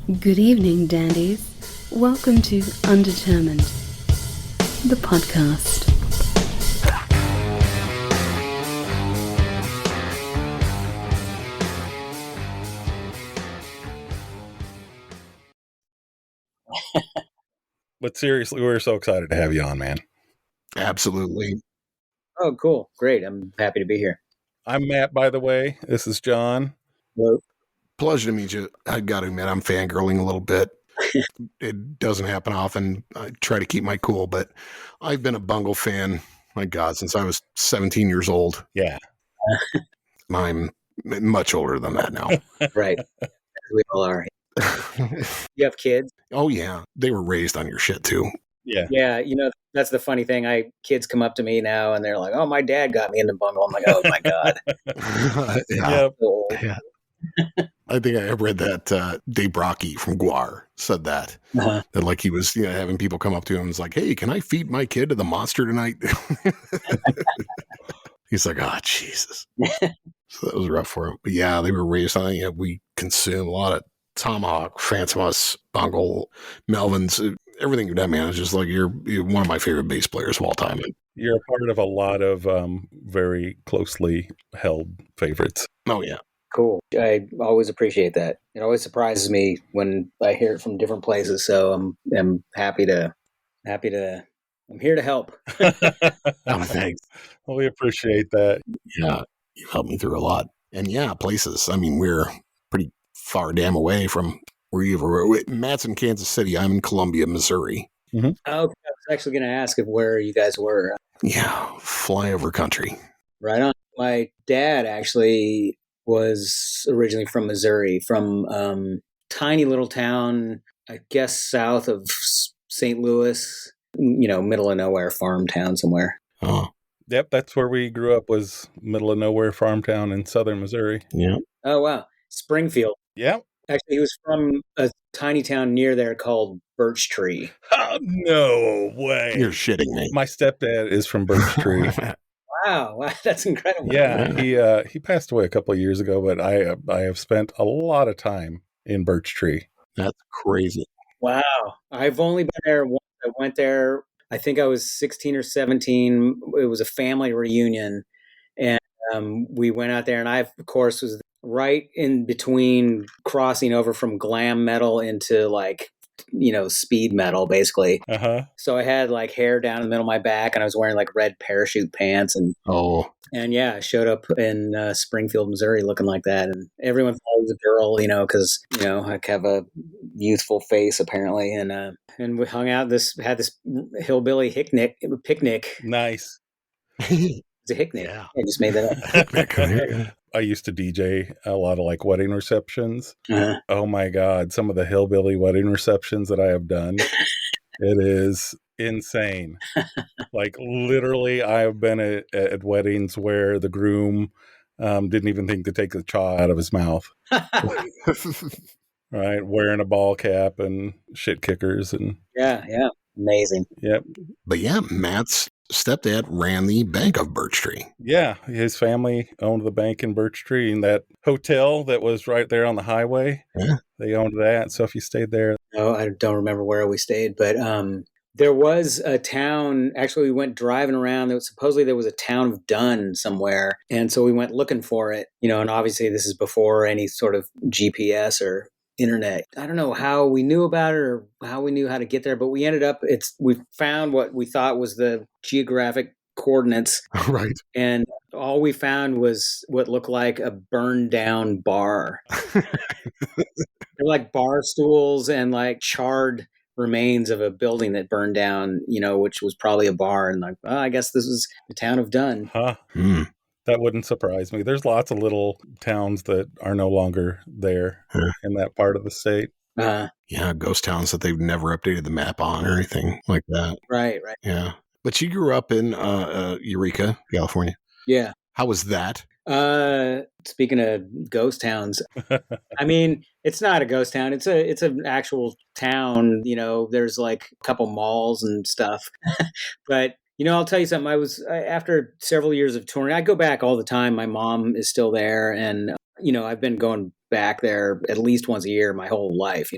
Good evening, dandies. Welcome to Undetermined, the podcast. But seriously, we're so excited to have you on, man. Absolutely. Oh, cool. Great. I'm happy to be here. I'm Matt, by the way. This is John. Hello. Pleasure to meet you. I got to admit, I'm fangirling a little bit. It doesn't happen often. I try to keep my cool, but I've been a Bungle fan, my God, since I was 17 years old. Yeah. I'm much older than that now. Right. We all are. You have kids? Oh, yeah. They were raised on your shit, too. Yeah. Yeah. You know, that's the funny thing. Kids come up to me now and they're like, oh, my dad got me into Bungle. I'm like, oh, my God. Yeah. So, Yeah. I think I read that Dave Brocky from Guar said that. Uh-huh. That like he was having people come up to him and was like, hey, can I feed my kid to the monster tonight? He's like, oh, Jesus. So that was rough for him. But yeah, they were raised on, we consume a lot of Tomahawk, Fantômas, Bungle, Melvins, everything you've done, man. It's just like you're one of my favorite bass players of all time. You're a part of a lot of very closely held favorites. Oh, yeah. Cool. I always appreciate that. It always surprises me when I hear it from different places. So I'm happy to, I'm here to help. Oh, thanks. Well, we appreciate that. Yeah, you helped me through a lot. And yeah, places. I mean, we're pretty far damn away from where you were. Matt's in Kansas City. I'm in Columbia, Missouri. Okay. I was actually going to ask if where you guys were. Yeah, flyover country. Right on. My dad actually was originally from Missouri, from tiny little town, I guess south of St. Louis, middle of nowhere farm town somewhere. Oh, Yep, that's where we grew up, was middle of nowhere farm town in southern Missouri. yeah. Oh, wow. Springfield. Yep. Actually, he was from a tiny town near there called Birch Tree. Oh, no way. You're shitting me. My stepdad is from Birch Tree. Wow, that's incredible. Yeah, he passed away a couple of years ago, but I have spent a lot of time in Birch Tree. That's crazy. Wow. I've only been there once. I went there, I think I was 16 or 17. It was a family reunion. And we went out there, and I, of course, was right in between crossing over from glam metal into speed metal, basically. Uh-huh. So I had like hair down in the middle of my back, and I was wearing like red parachute pants, and yeah, I showed up in Springfield, Missouri, looking like that, and everyone thought I was a girl, because I have a youthful face apparently, and we hung out. Had this hillbilly picnic. Nice. It's a picnic. Yeah. I just made that up. I used to DJ a lot of like wedding receptions. Uh-huh. Oh my God, some of the hillbilly wedding receptions that I have done. It is insane. Like literally, I have been at weddings where the groom didn't even think to take the chaw out of his mouth. Right, wearing a ball cap and shit kickers and yeah, amazing. Yep. But yeah, Matt's stepdad ran the bank of Birch Tree. Yeah, his family owned the bank in Birch Tree, and that hotel that was right there on the highway. Yeah. They owned that. So if you stayed there, No, I don't remember where we stayed, but there was a town. Actually, we went driving around. Supposedly there was a town of Dunn somewhere, and so we went looking for it. And obviously this is before any sort of GPS or internet. I don't know how we knew about it or how we knew how to get there, but we ended up. We found what we thought was the geographic coordinates, Right. and all we found was what looked like a burned down bar. They're like bar stools and like charred remains of a building that burned down, which was probably a bar. And like, well, I guess this was the town of Dunn. huh? Hmm. That wouldn't surprise me. There's lots of little towns that are no longer there in that part of the state. Yeah, ghost towns that they've never updated the map on or anything like that. Right. Yeah. But you grew up in Eureka, California. Yeah. How was that? Speaking of ghost towns, I mean, it's not a ghost town. It's an actual town. There's like a couple malls and stuff, but I'll tell you something. After several years of touring, I go back all the time. My mom is still there, and I've been going back there at least once a year my whole life,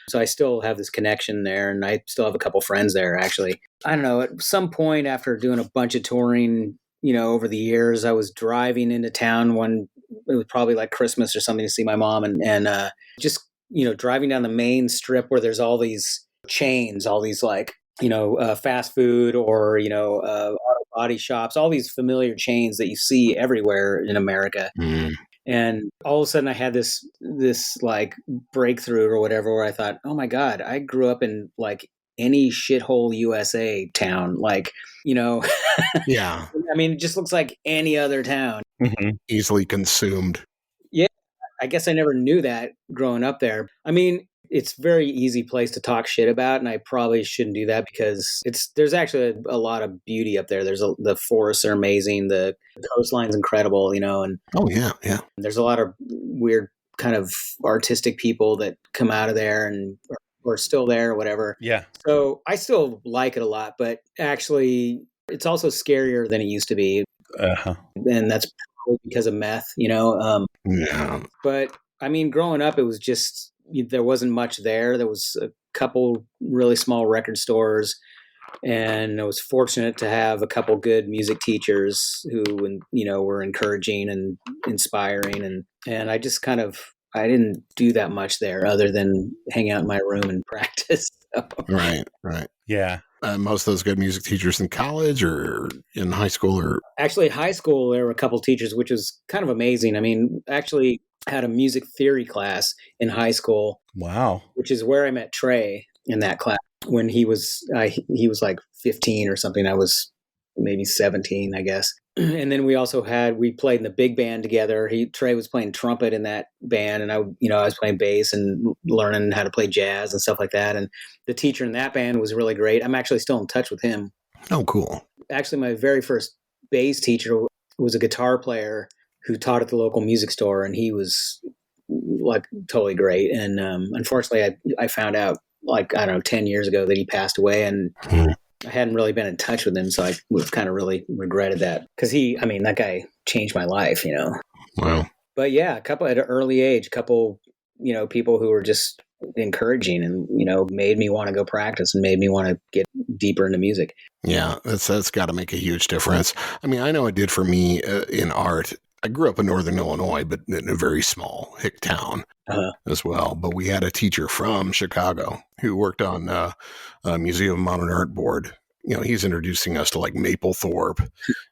So I still have this connection there, and I still have a couple friends there, actually. I don't know, at some point after doing a bunch of touring, over the years, I was driving into town it was probably like Christmas or something to see my mom, and just, driving down the main strip where there's all these chains, all these like, fast food or, auto body shops, all these familiar chains that you see everywhere in America. Mm. And all of a sudden I had this like breakthrough or whatever, where I thought, oh my God, I grew up in like any shithole USA town. Like, Yeah. I mean, it just looks like any other town. Mm-hmm. Easily consumed. Yeah. I guess I never knew that growing up there. I mean, it's a very easy place to talk shit about, and I probably shouldn't do that because there's actually a lot of beauty up there. The forests are amazing, the coastline's incredible, and Oh yeah, yeah. there's a lot of weird kind of artistic people that come out of there and are still there or whatever. Yeah. So I still like it a lot, but actually it's also scarier than it used to be, Uh-huh. and that's probably because of meth, Yeah. But I mean, growing up, it was just, there wasn't much there. There was a couple really small record stores, and I was fortunate to have a couple good music teachers who, were encouraging and inspiring. And I just I didn't do that much there other than hang out in my room and practice. So. Right. Yeah. Most of those good music teachers in college or in high school, or Actually, high school, there were a couple teachers, which was kind of amazing. I mean, actually had a music theory class in high school. Wow. Which is where I met Trey in that class when he was like 15 or something. I was maybe 17, I guess. And then we played in the big band together. Trey was playing trumpet in that band, and I was playing bass and learning how to play jazz and stuff like that. And the teacher in that band was really great. I'm actually still in touch with him. Oh, cool. Actually, my very first bass teacher was a guitar player who taught at the local music store, and he was like totally great. And unfortunately, I found out like, I don't know, 10 years ago that he passed away, and I hadn't really been in touch with him. So I was kind of really regretted that, because that guy changed my life, Wow. But yeah, at an early age, people who were just encouraging and, made me want to go practice and made me want to get deeper into music. Yeah, that's got to make a huge difference. I mean, I know it did for me in art. I grew up in Northern Illinois, but in a very small hick town as well. But we had a teacher from Chicago who worked on Museum of Modern Art board. He's introducing us to like Mapplethorpe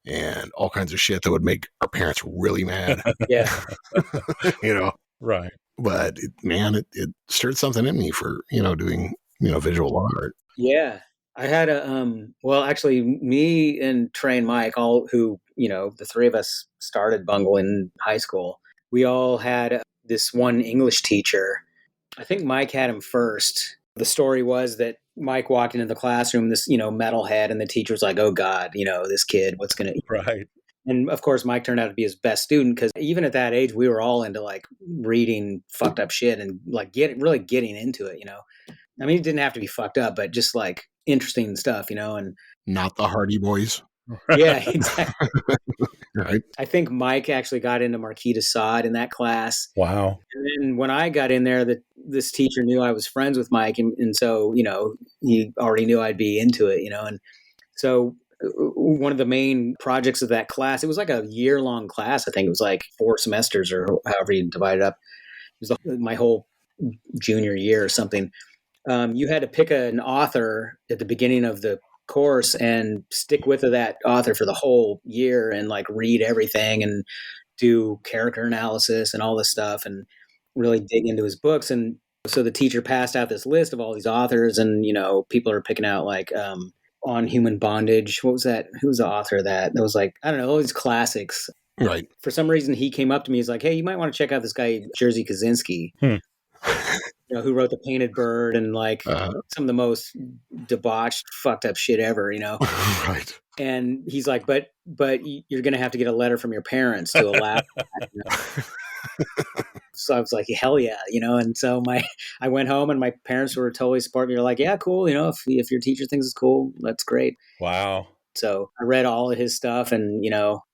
and all kinds of shit that would make our parents really mad. Yeah. Right. But it stirred something in me for, doing, visual art. Yeah. I had actually me and Trey and Mike, all who, the three of us started Bungle in high school. We all had this one English teacher. I think Mike had him first. The story was that Mike walked into the classroom, this, metalhead, and the teacher was like, oh God, this kid, what's going to... Right. And of course, Mike turned out to be his best student, because even at that age, we were all into like reading fucked up shit and like really getting into it, I mean, it didn't have to be fucked up, but just like interesting stuff, and not the Hardy Boys. Yeah, exactly. Right. I think Mike actually got into Marquis de Sade in that class. Wow. And then when I got in there, this teacher knew I was friends with Mike, and so he already knew I'd be into it, and so one of the main projects of that class, it was like a year-long class. I think it was like 4 semesters or however you divide it up. It was my whole junior year or something. You had to pick an author at the beginning of the course and stick with that author for the whole year and like read everything and do character analysis and all this stuff and really dig into his books. And so the teacher passed out this list of all these authors, and people are picking out like On Human Bondage. What was that? Who was the author of that? That was like, I don't know, all these classics. Right. For some reason, he came up to me. He's like, hey, you might want to check out this guy, Jerzy Kosinski. Who wrote The Painted Bird and like some of the most debauched, fucked up shit ever, Right. And he's like, but you're going to have to get a letter from your parents to allow that, So I was like, hell yeah, and so I went home and my parents were totally supportive. They're like, yeah, cool. If your teacher thinks it's cool, that's great. Wow. So I read all of his stuff, and,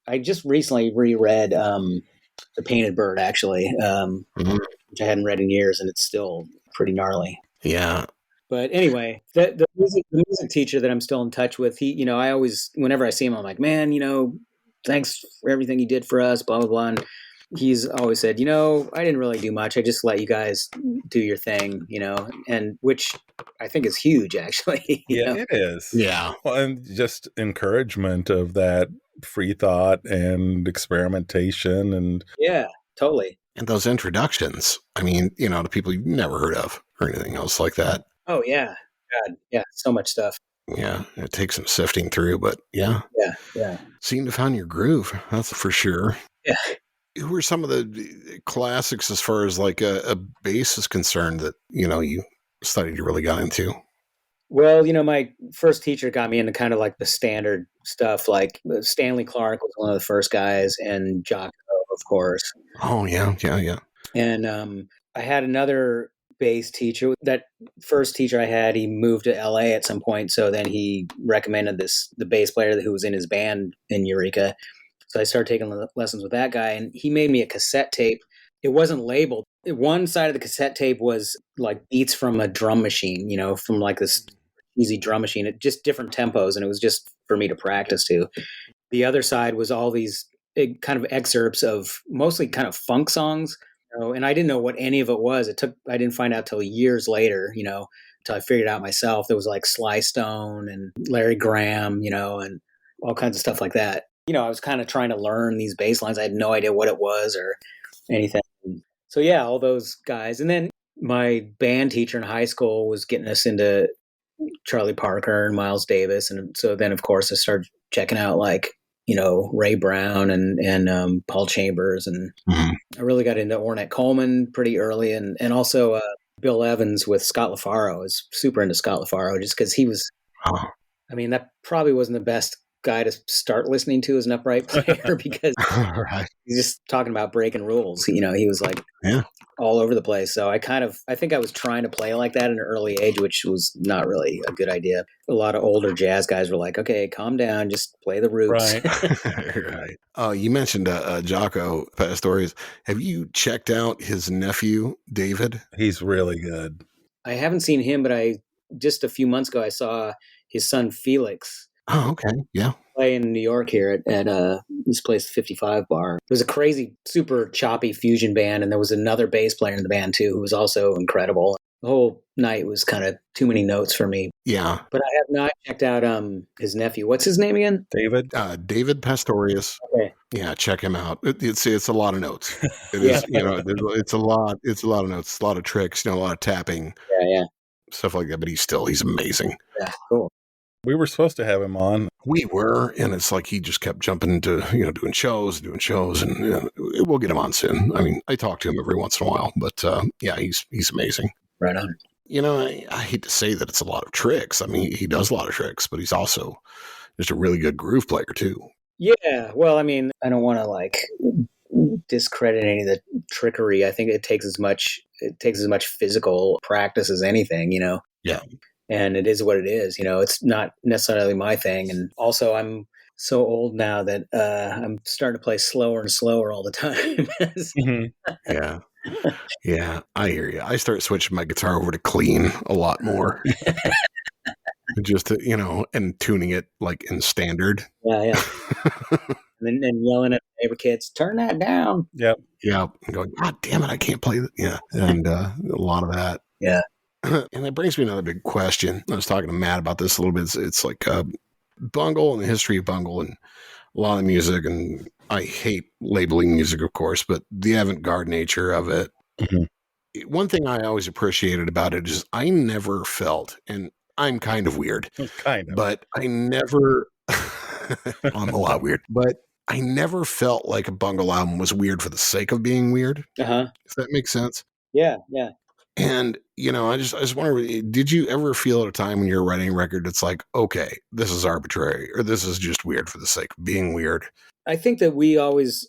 I just recently reread The Painted Bird, actually, which I hadn't read in years, and it's still pretty gnarly. Yeah. But anyway, the music teacher that I'm still in touch with, he, I always, whenever I see him, I'm like, man, thanks for everything you did for us, blah, blah, blah. And he's always said, I didn't really do much. I just let you guys do your thing, and which I think is huge, actually. Yeah, it is. Yeah. Well, and just encouragement of that free thought and experimentation. And yeah, totally. And those introductions, I mean, to people you've never heard of or anything else like that. Oh, yeah. God, yeah, so much stuff. Yeah, it takes some sifting through, but yeah. Yeah. Seem to find your groove, that's for sure. Yeah. Who are some of the classics as far as like a bass is concerned that, you studied, you really got into? Well, my first teacher got me into kind of like the standard stuff, like Stanley Clark was one of the first guys, and Jocko, of course. Oh, yeah. And I had another bass teacher. That first teacher I had, he moved to LA at some point, so then he recommended the bass player who was in his band in Eureka. So I started taking lessons with that guy, and he made me a cassette tape. It wasn't labeled. One side of the cassette tape was like beats from a drum machine, from like this easy drum machine, at just different tempos, and it was just for me to practice to. The other side was all these kind of excerpts of mostly kind of funk songs, and I didn't know what any of it was. I didn't find out till years later, until I figured it out myself. There was like Sly Stone and Larry Graham, and all kinds of stuff like that. I was kind of trying to learn these bass lines. I had no idea what it was or anything. So yeah, all those guys. And then my band teacher in high school was getting us into Charlie Parker and Miles Davis. And so then, of course, I started checking out like, Ray Brown and Paul Chambers. And I really got into Ornette Coleman pretty early. And also Bill Evans with Scott LaFaro. I was super into Scott LaFaro just because he was, that probably wasn't the best guy to start listening to as an upright player because right. He's just talking about breaking rules. He was like all over the place. So I think I was trying to play like that at an early age, which was not really a good idea. A lot of older jazz guys were like, okay, calm down, just play the roots. Right. Right. You mentioned Jocko Pastorius. Have you checked out his nephew, David? He's really good. I haven't seen him, but just a few months ago, I saw his son, Felix. Oh, okay. Yeah. Play in New York here at this place, 55 Bar. It was a crazy, super choppy fusion band, and there was another bass player in the band too, who was also incredible. The whole night was kind of too many notes for me. Yeah. But I have not checked out his nephew. What's his name again? David. David Pastorius. Okay. Yeah, check him out. It's a lot of notes. It is, it's a lot of notes, a lot of tricks, a lot of tapping. Yeah. Stuff like that. But he's amazing. Yeah, cool. We were supposed to have him on. We were, and it's like he just kept jumping into, doing shows, and we'll get him on soon. I mean, I talk to him every once in a while, but yeah, he's amazing. Right on. I hate to say that it's a lot of tricks. I mean, he does a lot of tricks, but he's also just a really good groove player too. Yeah, well, I mean, I don't want to discredit any of the trickery. I think it takes as much physical practice as anything, Yeah. And it is what it is. It's not necessarily my thing. And also I'm so old now that I'm starting to play slower and slower all the time. Yeah. Yeah, I hear you. I start switching my guitar over to clean a lot more. Just to, and tuning it like in standard. Yeah. and then yelling at neighbor kids, turn that down. Yep. Yeah. And going, God damn it, I can't play that. Yeah. And a lot of that. Yeah. And that brings me to another big question. I was talking to Matt about this a little bit. It's like Bungle and the history of Bungle and a lot of music. And I hate labeling music, of course, but the avant-garde nature of it. Mm-hmm. One thing I always appreciated about it is I never felt, and I'm kind of weird, but I never, I'm a lot weird, but I never felt like a Bungle album was weird for the sake of being weird. Uh-huh. If that makes sense. Yeah. And, I just wonder, did you ever feel at a time when you're writing a record, it's like, okay, this is arbitrary, or this is just weird for the sake of being weird? I think that we always,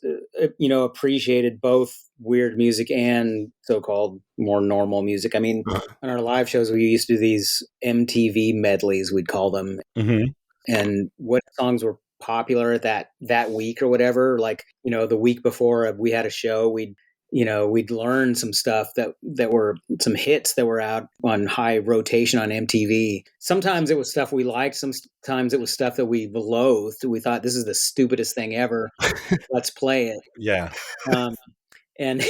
appreciated both weird music and so-called more normal music. I mean, on our live shows, we used to do these MTV medleys, we'd call them. Mm-hmm. And what songs were popular that week or whatever. Like, the week before we had a show, we'd learn some stuff that were some hits that were out on high rotation on MTV. Sometimes it was stuff we liked. Sometimes it was stuff that we loathed. We thought, this is the stupidest thing ever. Let's play it. Yeah. And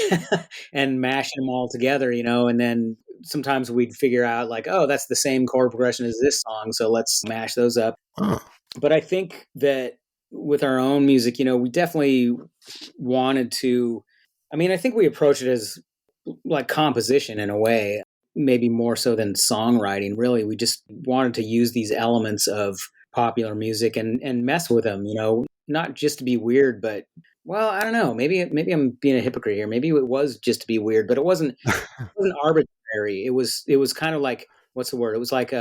and mashing them all together, and then sometimes we'd figure out like, oh, that's the same chord progression as this song, so let's mash those up. But I think that with our own music, we definitely wanted to, I think we approached it as like composition in a way, maybe more so than songwriting. Really, we just wanted to use these elements of popular music and mess with them, not just to be weird, but well, I don't know. Maybe I'm being a hypocrite here. Maybe it was just to be weird, but it wasn't arbitrary. It was kind of like, what's the word? It was like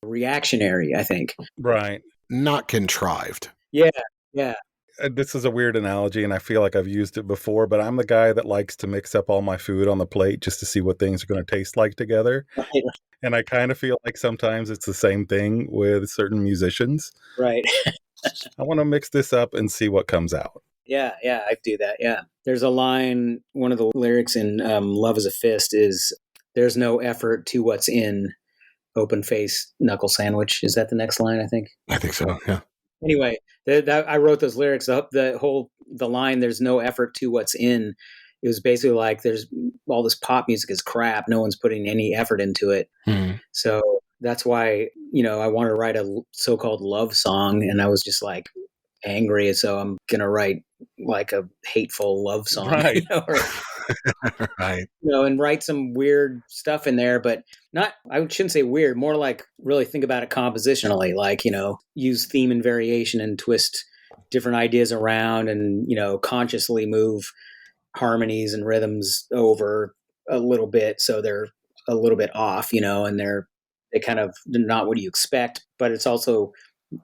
reactionary, I think. Right. Not contrived. Yeah. Yeah. This is a weird analogy, and I feel like I've used it before, but I'm the guy that likes to mix up all my food on the plate just to see what things are going to taste like together. Right. And I kind of feel like sometimes it's the same thing with certain musicians. Right. I want to mix this up and see what comes out. Yeah, I do that, yeah. There's a line, one of the lyrics in Love is a Fist is, there's no effort to what's in open face knuckle sandwich. Is that the next line, I think? I think so, yeah. Anyway, I wrote those lyrics. The line, there's no effort to what's in, it was basically like, there's all this pop music is crap. No one's putting any effort into it. So that's why, I wanted to write a so-called love song, and I was just like angry. So I'm going to write like a hateful love song, right? Right. And write some weird stuff in there, but I shouldn't say weird, more like really think about it compositionally, like, use theme and variation and twist different ideas around and, consciously move harmonies and rhythms over a little bit. So they're a little bit off, and they kind of not what you expect, but it's also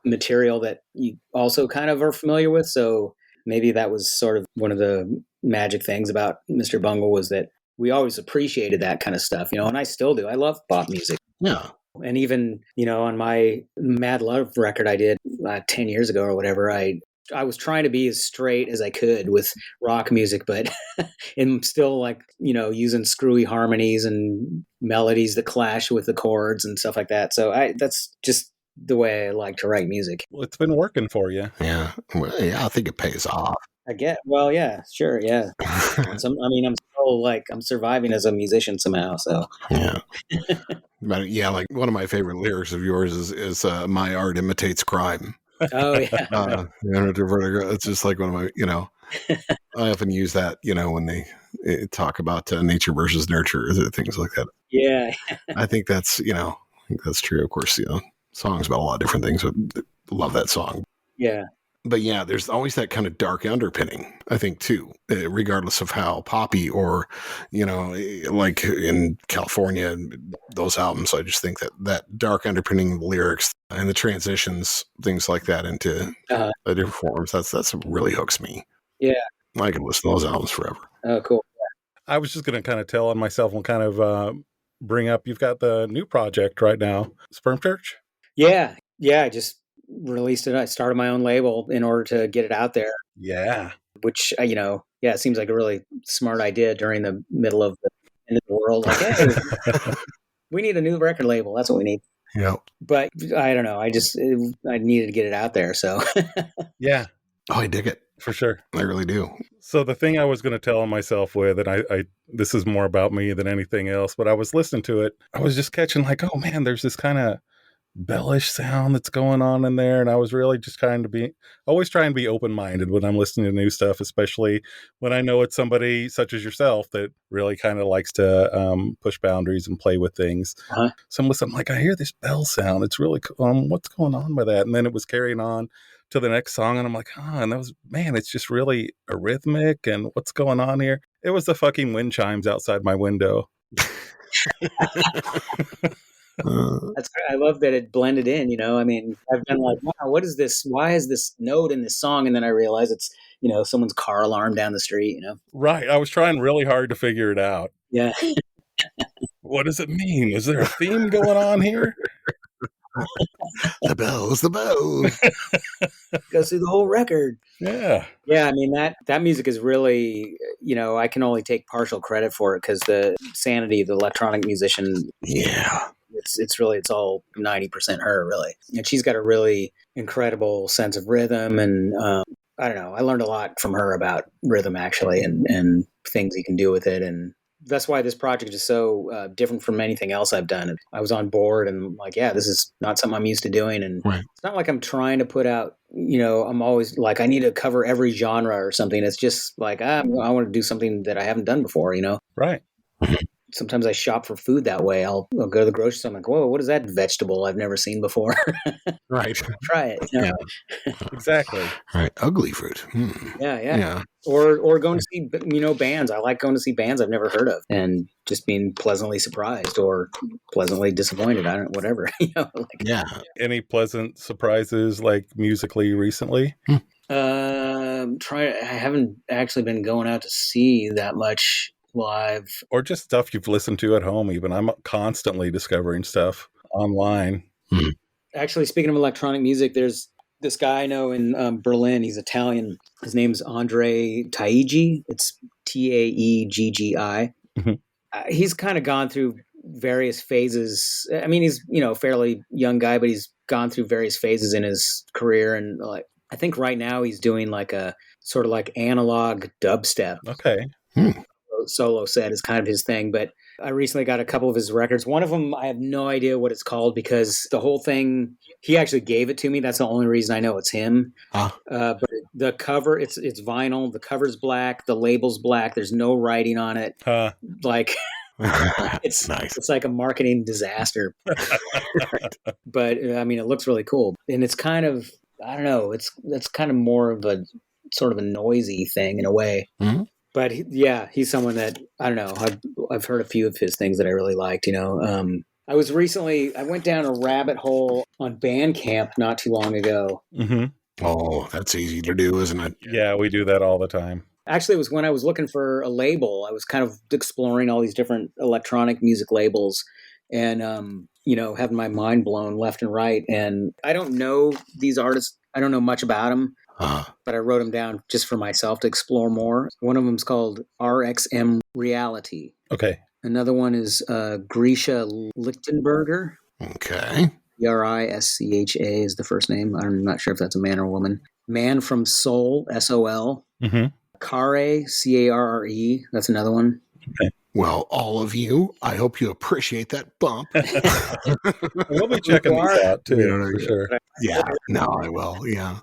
material that you also kind of are familiar with. So maybe that was sort of one of the magic things about Mr. Bungle, was that we always appreciated that kind of stuff, and I still do. I love pop music. Yeah. And even, on my MadLove record I did 10 years ago or whatever, I was trying to be as straight as I could with rock music, but I'm still like, using screwy harmonies and melodies that clash with the chords and stuff like that. So that's just the way I like to write music. Well, it's been working for you. Yeah. Well, yeah, I think it pays off. I get, well, yeah, sure. Yeah. I'm still like, I'm surviving as a musician somehow. So yeah. But yeah, like one of my favorite lyrics of yours is my art imitates crime. Oh yeah. It's just like one of my, I often use that, when they talk about nature versus nurture, things like that. Yeah. I think that's, that's true. Of course, songs about a lot of different things, but love that song. Yeah. But yeah, there's always that kind of dark underpinning, I think, too, regardless of how poppy or, like in California, those albums, I just think that dark underpinning of the lyrics and the transitions, things like that into the different forms, that's what really hooks me. Yeah. I could listen to those albums forever. Oh, cool. I was just going to kind of tell on myself and kind of bring up, you've got the new project right now, Sperm Church. Yeah. I just released it. I started my own label in order to get it out there. Yeah. Which, it seems like a really smart idea during the middle of the end of the world. Like, hey, we need a new record label. That's what we need. Yeah. But I don't know. I needed to get it out there. So yeah. Oh, I dig it. For sure. I really do. So the thing I was going to tell on myself with, and I this is more about me than anything else, but I was listening to it. I was just catching like, oh man, there's this kind of bellish sound that's going on in there. And I was really just always trying to be open-minded when I'm listening to new stuff, especially when I know it's somebody such as yourself that really kind of likes to push boundaries and play with things. Uh-huh. So I'm like, I hear this bell sound. It's really cool. What's going on with that? And then it was carrying on to the next song. And I'm like, and that was, man, it's just really rhythmic. And what's going on here? It was the fucking wind chimes outside my window. I love that it blended in, I've been like, wow, what is this? Why is this note in this song? And then I realize it's, someone's car alarm down the street, Right. I was trying really hard to figure it out. Yeah. What does it mean? Is there a theme going on here? The bells, the bells. Goes through the whole record. Yeah. Yeah, I mean, that music is really, I can only take partial credit for it because the Sanity, the electronic musician, Yeah. it's all 90% her, really. And she's got a really incredible sense of rhythm. And I don't know, I learned a lot from her about rhythm, actually, and things you can do with it. And that's why this project is so different from anything else I've done. I was on board and like, yeah, this is not something I'm used to doing. And It's not like I'm trying to put out, I'm always like, I need to cover every genre or something. It's just like, I want to do something that I haven't done before, Right. Sometimes I shop for food that way. I'll go to the grocery store. I'm like, whoa, what is that vegetable I've never seen before? Right. Try it. Yeah. Exactly. Right. Ugly fruit. Yeah. Or going to see, bands. I like going to see bands I've never heard of and just being pleasantly surprised or pleasantly disappointed. Whatever. Yeah. Any pleasant surprises, like musically recently? I haven't actually been going out to see that much live. Or just stuff you've listened to at home, even. I'm constantly discovering stuff online. Actually, speaking of electronic music, there's this guy I know in Berlin. He's Italian. His name's Andre Taigi. It's Taeggi. He's kind of gone through various phases. I mean, he's, fairly young guy, but he's gone through various phases in his career. And like, I think right now he's doing like a sort of like analog dubstep. Okay. Solo set is kind of his thing, but I recently got a couple of his records. One of them, I have no idea what it's called because the whole thing, he actually gave it to me. That's the only reason I know it's him. But the cover, it's vinyl. The cover's black. The label's black. There's no writing on it. Like it's nice. It's like a marketing disaster. But I mean, it looks really cool, and it's kind of, I don't know. It's kind of more of a sort of a noisy thing in a way. Mm-hmm. But he's someone that, I don't know, I've heard a few of his things that I really liked, I went down a rabbit hole on Bandcamp not too long ago. Mm-hmm. Oh, that's easy to do, isn't it? Yeah, we do that all the time. Actually, it was when I was looking for a label. I was kind of exploring all these different electronic music labels and, having my mind blown left and right. And I don't know these artists. I don't know much about them. But I wrote them down just for myself to explore more. One of them is called RXM Reality. Okay. Another one is Grisha Lichtenberger. Okay. Rischa is the first name. I'm not sure if that's a man or a woman. Man from Seoul, SOL. Mm-hmm. Care, Carre. That's another one. Okay. Well, all of you, I hope you appreciate that bump. We'll be checking these out too, for sure. Yeah, no, I will. Yeah,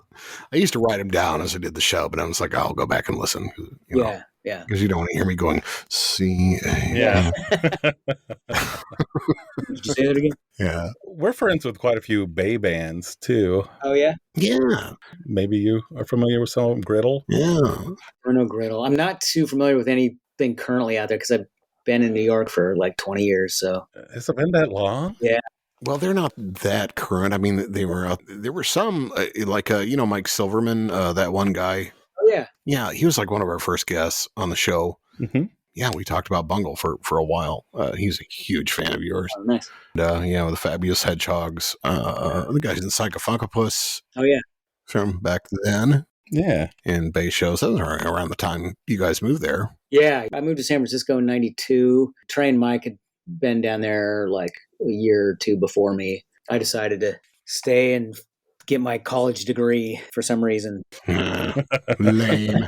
I used to write them down as I did the show, but I was like, I'll go back and listen. Yeah, because you don't want to hear me going CA. Yeah. Did you say that again? Yeah, we're friends with quite a few Bay bands too. Oh yeah, yeah. Maybe you are familiar with some of them. Griddle. Yeah, or no Griddle. I'm not too familiar with anything currently out there because I've been in New York for like 20 years. So has it been that long? Yeah. Well, they're not that current. I mean, they were out. There were some like Mike Silverman, that one guy. Oh yeah. Yeah, he was like one of our first guests on the show. Mm-hmm. Yeah, we talked about Bungle for a while. He's a huge fan of yours. Oh, nice. And, the Fabulous Hedgehogs. The guys in Psychofunkopus. Oh yeah. From back then. Yeah. In Bay shows. That was around the time you guys moved there. Yeah, I moved to San Francisco in 92. Trey and Mike had been down there like a year or two before me. I decided to stay and get my college degree for some reason. Lame.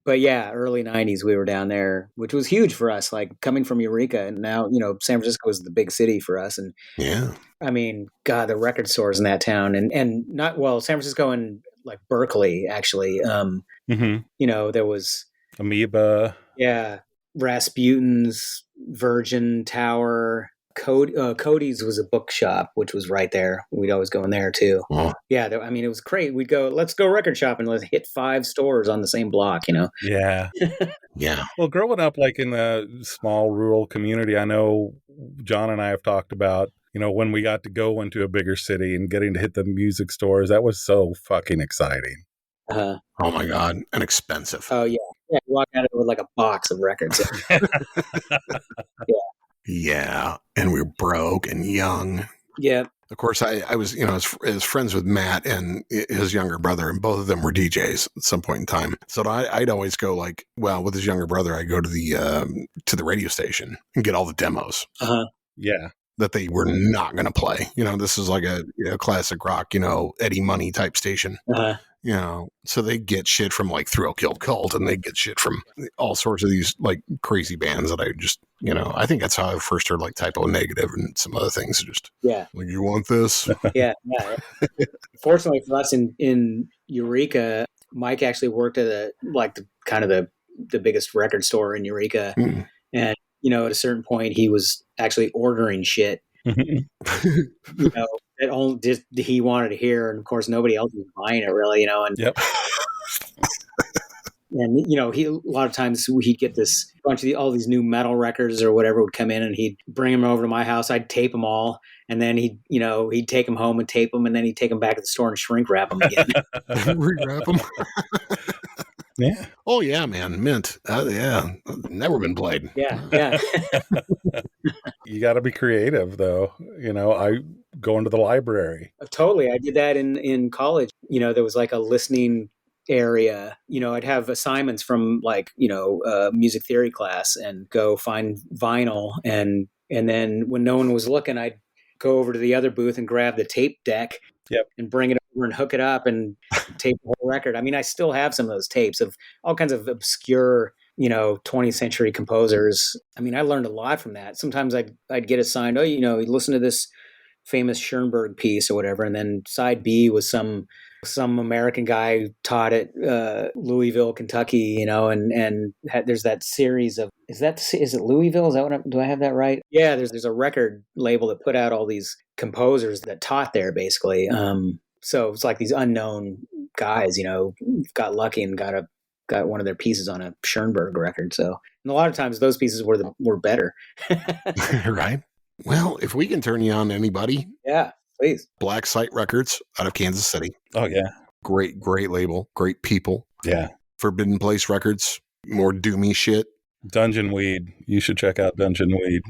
But yeah, early 90s we were down there, which was huge for us, like coming from Eureka. And now, San Francisco is the big city for us. And yeah, I mean, God, the record stores in that town and not, well, San Francisco and like Berkeley, actually. There was Amoeba. Yeah. Rasputin's, Virgin Tower. Cody's was a bookshop, which was right there. We'd always go in there too. Oh. Yeah. It was great. We'd go, let's go record shopping. Let's hit 5 stores on the same block, Yeah. Yeah. Well, growing up like in a small rural community, I know John and I have talked about, when we got to go into a bigger city and getting to hit the music stores, that was so fucking exciting. Oh my God. And expensive. Oh yeah. Yeah. You walk out of it with like a box of records. Yeah. Yeah. And we were broke and young. Yeah. Of course, I was, as friends with Matt and his younger brother, and both of them were DJs at some point in time. So I'd always go with his younger brother, I'd go to the radio station and get all the demos. Yeah. That they were not going to play. This is like a classic rock, Eddie Money type station. So they get shit from like Thrill Killed Cult, and they get shit from all sorts of these like crazy bands that I just, I think that's how I first heard like Typo Negative and some other things. Just like, you want this? Yeah. Fortunately for us in Eureka, Mike actually worked at the biggest record store in Eureka, and at a certain point he was actually ordering shit. That only just he wanted to hear, and of course nobody else was buying it really, and Yep. and he a lot of times he'd get this bunch of all these new metal records or whatever would come in, and he'd bring them over to my house. I'd tape them all, and then he'd take them home and tape them, and then he'd take them back to the store and shrink wrap them again. Rewrap them. Yeah. Oh yeah, man, Mint. Yeah, never been played. Yeah. You got to be creative, though. I go into the library. Totally. I did that in college. There was like a listening area. I'd have assignments from music theory class and go find vinyl, and then when no one was looking, I'd go over to the other booth and grab the tape deck. Yep. And bring it over and hook it up and tape the whole record. I mean, I still have some of those tapes of all kinds of obscure, 20th century composers. I mean, I learned a lot from that. Sometimes I'd get assigned, you listen to this famous Schoenberg piece or whatever, and then side B was some American guy taught at Louisville, Kentucky, and there's that series of is it Louisville? Is that do I have that right? Yeah, there's a record label that put out all these composers that taught there basically. So it's like these unknown guys, got lucky and got one of their pieces on a Schoenberg record. So, and a lot of times those pieces were better. Right. Well, if we can turn you on to anybody. Yeah, please. Black Site Records out of Kansas City. Oh, yeah. Great label. Great people. Yeah. Forbidden Place Records. More doomy shit. Dungeon Weed. You should check out Dungeon Weed.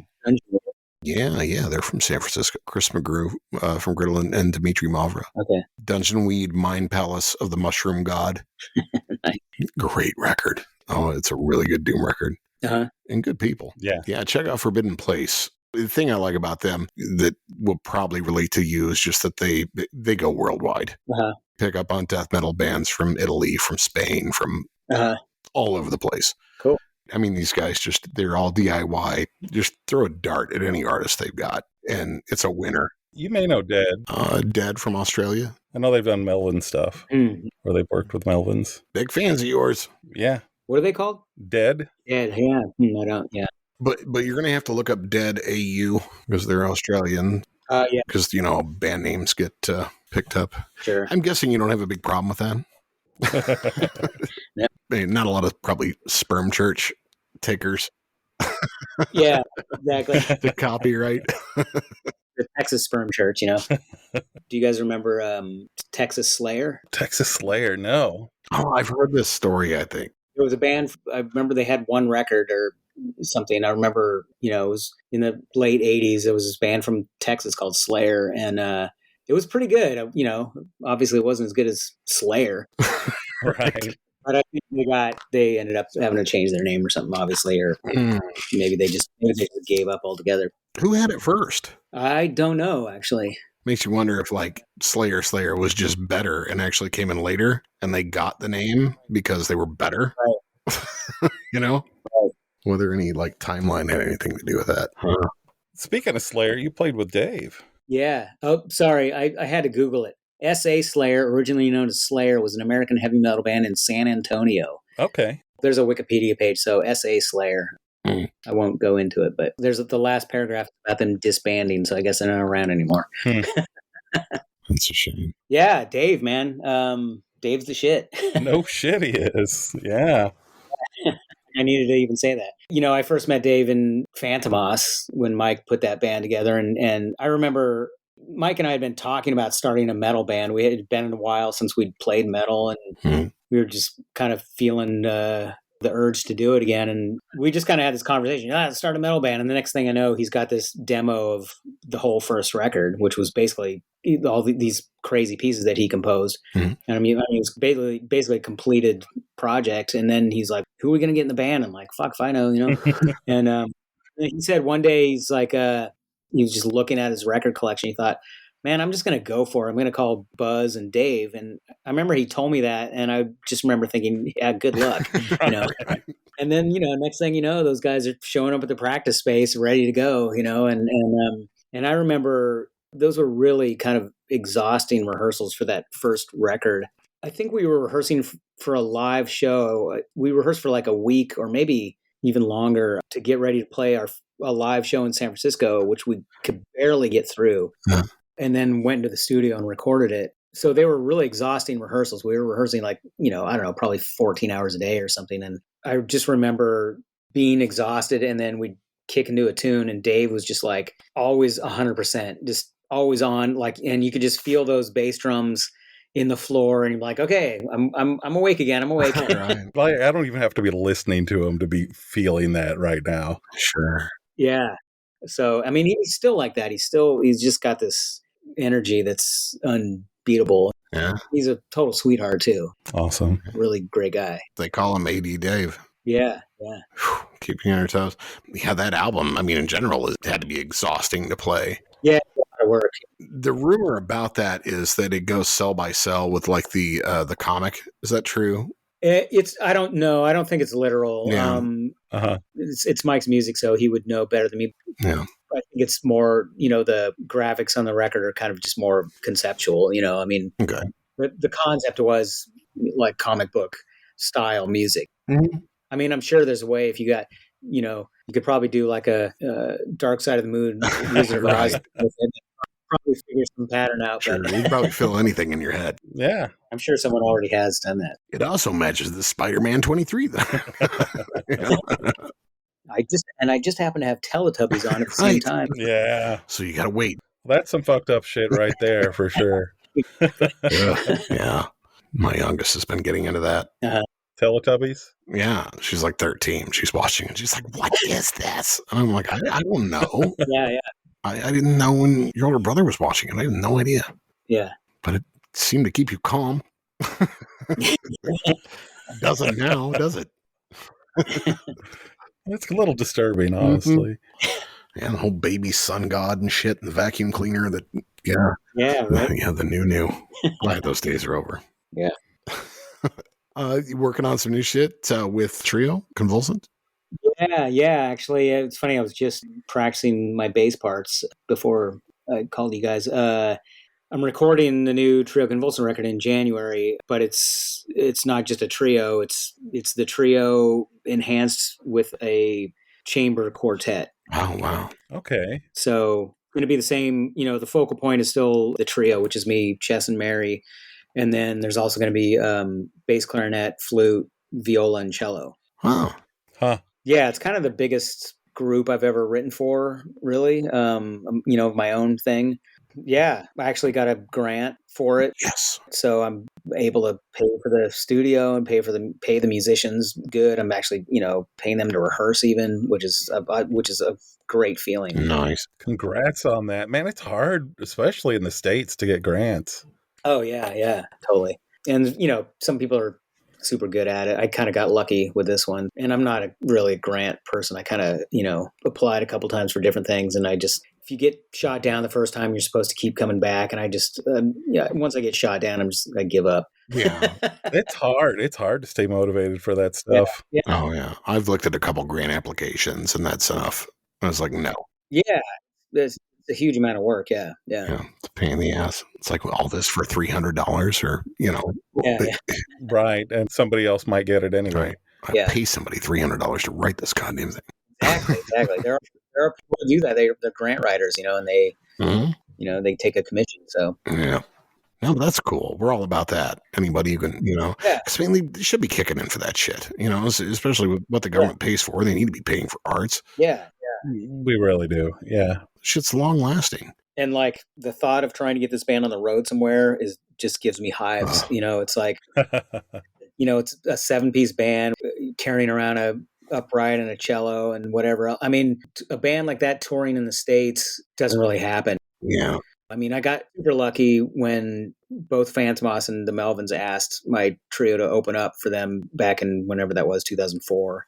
Yeah. They're from San Francisco. Chris McGrew from Griddle and Dimitri Mavra. Okay. Dungeon Weed, Mind Palace of the Mushroom God. Nice. Great record. Oh, it's a really good doom record. And good people. Yeah. Yeah, check out Forbidden Place. The thing I like about them that will probably relate to you is just that they go worldwide. Pick up on death metal bands from Italy, from Spain, from all over the place. Cool. I mean, these guys they're all DIY. Just throw a dart at any artist they've got, and it's a winner. You may know Dead. Dead from Australia. I know they've done Melvin stuff, or they've worked with Melvins. Big fans of yours. Yeah. What are they called? Dead. Dead, yeah. I don't, yeah. But you're going to have to look up Dead AU because they're Australian. Yeah. Because, band names get picked up. Sure. I'm guessing you don't have a big problem with that. Yeah. Not a lot of probably Sperm Church takers. Yeah, exactly. The copyright. The Texas Sperm Church, Do you guys remember Texas Slayer? Texas Slayer, no. Oh, I've heard this story, I think. It was a band, I remember they had one record or something. I remember, it was in the late 80s. There was this band from Texas called Slayer, and it was pretty good. Obviously it wasn't as good as Slayer. Right. But I think they ended up having to change their name or something, obviously, or maybe they just gave up altogether. Who had it first? I don't know, actually. Makes you wonder if Slayer was just better and actually came in later and they got the name because they were better. Right. Right. Whether any timeline had anything to do with that. Speaking of Slayer, you played with Dave. Yeah. Oh, sorry. I had to Google it. S.A. Slayer, originally known as Slayer, was an American heavy metal band in San Antonio. Okay. There's a Wikipedia page, so S.A. Slayer. I won't go into it, but there's the last paragraph about them disbanding, so I guess they're not around anymore. That's a shame. Yeah, Dave, man. Dave's the shit. No shit, he is. Yeah. I needed to even say that. I first met Dave in Fantômas when Mike put that band together, and I remember Mike and I had been talking about starting a metal band. We had been in a while since we'd played metal, and we were just kind of feeling the urge to do it again. And we just kind of had this conversation, let's start a metal band. And the next thing I know, he's got this demo of the whole first record, which was basically all these crazy pieces that he composed. Mhm. And I mean, it's basically a completed project. And then he's like, who are we going to get in the band? I'm like, fuck if I know, And he said one day he's like, he was just looking at his record collection. He thought, man, I'm just going to go for it. I'm going to call Buzz and Dave. And I remember he told me that. And I just remember thinking, yeah, good luck, And then, next thing you know, those guys are showing up at the practice space ready to go, and I remember those were really kind of exhausting rehearsals for that first record. I think we were rehearsing for a live show. We rehearsed for like a week or maybe even longer to get ready to play a live show in San Francisco, which we could barely get through. Yeah. And then went into the studio and recorded it. So they were really exhausting rehearsals. We were rehearsing like, I don't know, probably 14 hours a day or something. And I just remember being exhausted, and then we'd kick into a tune and Dave was just like always 100%, just always on, like, and you could just feel those bass drums in the floor, and you're like, okay, I'm awake again. I'm awake. Right. Like, I don't even have to be listening to him to be feeling that right now. Sure. Yeah. So, I mean, he's still like that. He's just got this energy that's unbeatable. Yeah. He's a total sweetheart too. Awesome. Really great guy. They call him AD Dave. Yeah. Whew, keeping on your toes. Yeah, that album, I mean, in general, it had to be exhausting to play. Yeah, a lot of work. The rumor about that is that it goes cell by cell with like the comic. Is that true? I don't know. I don't think it's literal. Yeah. It's Mike's music, so he would know better than me. Yeah. I think it's more, the graphics on the record are kind of just more conceptual, I mean, Okay. The concept was like comic book style music. Mm-hmm. I mean, I'm sure there's a way if you got, you could probably do like a Dark Side of the Moon, Wizard of Oz, probably figure some pattern out. Sure, But you can probably fill anything in your head. Yeah. I'm sure someone already has done that. It also matches the Spider-Man 23. Though. I just happen to have Teletubbies on at the same Right. time. Yeah. So you got to wait. That's some fucked up shit right there for sure. Yeah. My youngest has been getting into that. Teletubbies? Yeah. She's like 13. She's watching and she's like, what is this? And I'm like, I don't know. Yeah. I didn't know when your older brother was watching it. I had no idea. Yeah. But it seemed to keep you calm. Doesn't now, does it? It's a little disturbing, honestly. Yeah, the whole baby sun god and shit, and the vacuum cleaner. Yeah, right. Yeah, the new. Glad those days are over. Yeah. You working on some new shit with Trio-Convulsant? Yeah. Actually, it's funny. I was just practicing my bass parts before I called you guys. I'm recording the new Trio-Convulsant record in January, but it's not just a trio. It's the trio enhanced with a chamber quartet. Oh, wow. Okay. So going to be the same, the focal point is still the trio, which is me, Chess and Mary. And then there's also going to be bass, clarinet, flute, viola, and cello. Oh. Huh. Yeah, it's kind of the biggest group I've ever written for, really, my own thing. Yeah, I actually got a grant for it. Yes. So I'm able to pay for the studio and pay the musicians good. I'm actually, paying them to rehearse even, which is a great feeling. Nice. Congrats on that. Man, it's hard, especially in the States, to get grants. Oh, yeah, totally. And, some people are super good at it. I kind of got lucky with this one. And I'm not really a grant person. I kind of, applied a couple times for different things. And if you get shot down the first time, you're supposed to keep coming back. And I just, once I get shot down, I give up. Yeah. It's hard. It's hard to stay motivated for that stuff. Yeah. Oh, yeah. I've looked at a couple grant applications and that's enough. I was like, no. Yeah. It's a huge amount of work. Yeah. It's a pain in the ass. It's like all this for $300 or, Yeah. Right. And somebody else might get it anyway. Right. I pay somebody $300 to write this goddamn thing. Exactly. There are people who do that. They're grant writers, and they, they take a commission. So yeah. No, but that's cool. We're all about that. Anybody who can, because they should be kicking in for that shit, especially with what the government pays for. They need to be paying for arts. Yeah. We really do. Yeah. Shit's long lasting. And like the thought of trying to get this band on the road somewhere just gives me hives. It's like, it's a 7-piece band. carrying around a upright and a cello and whatever else. I mean, a band like that touring in the States doesn't really happen. Yeah. I mean, I got super lucky when both Fantômas and the Melvins asked my trio to open up for them back in whenever that was, 2004.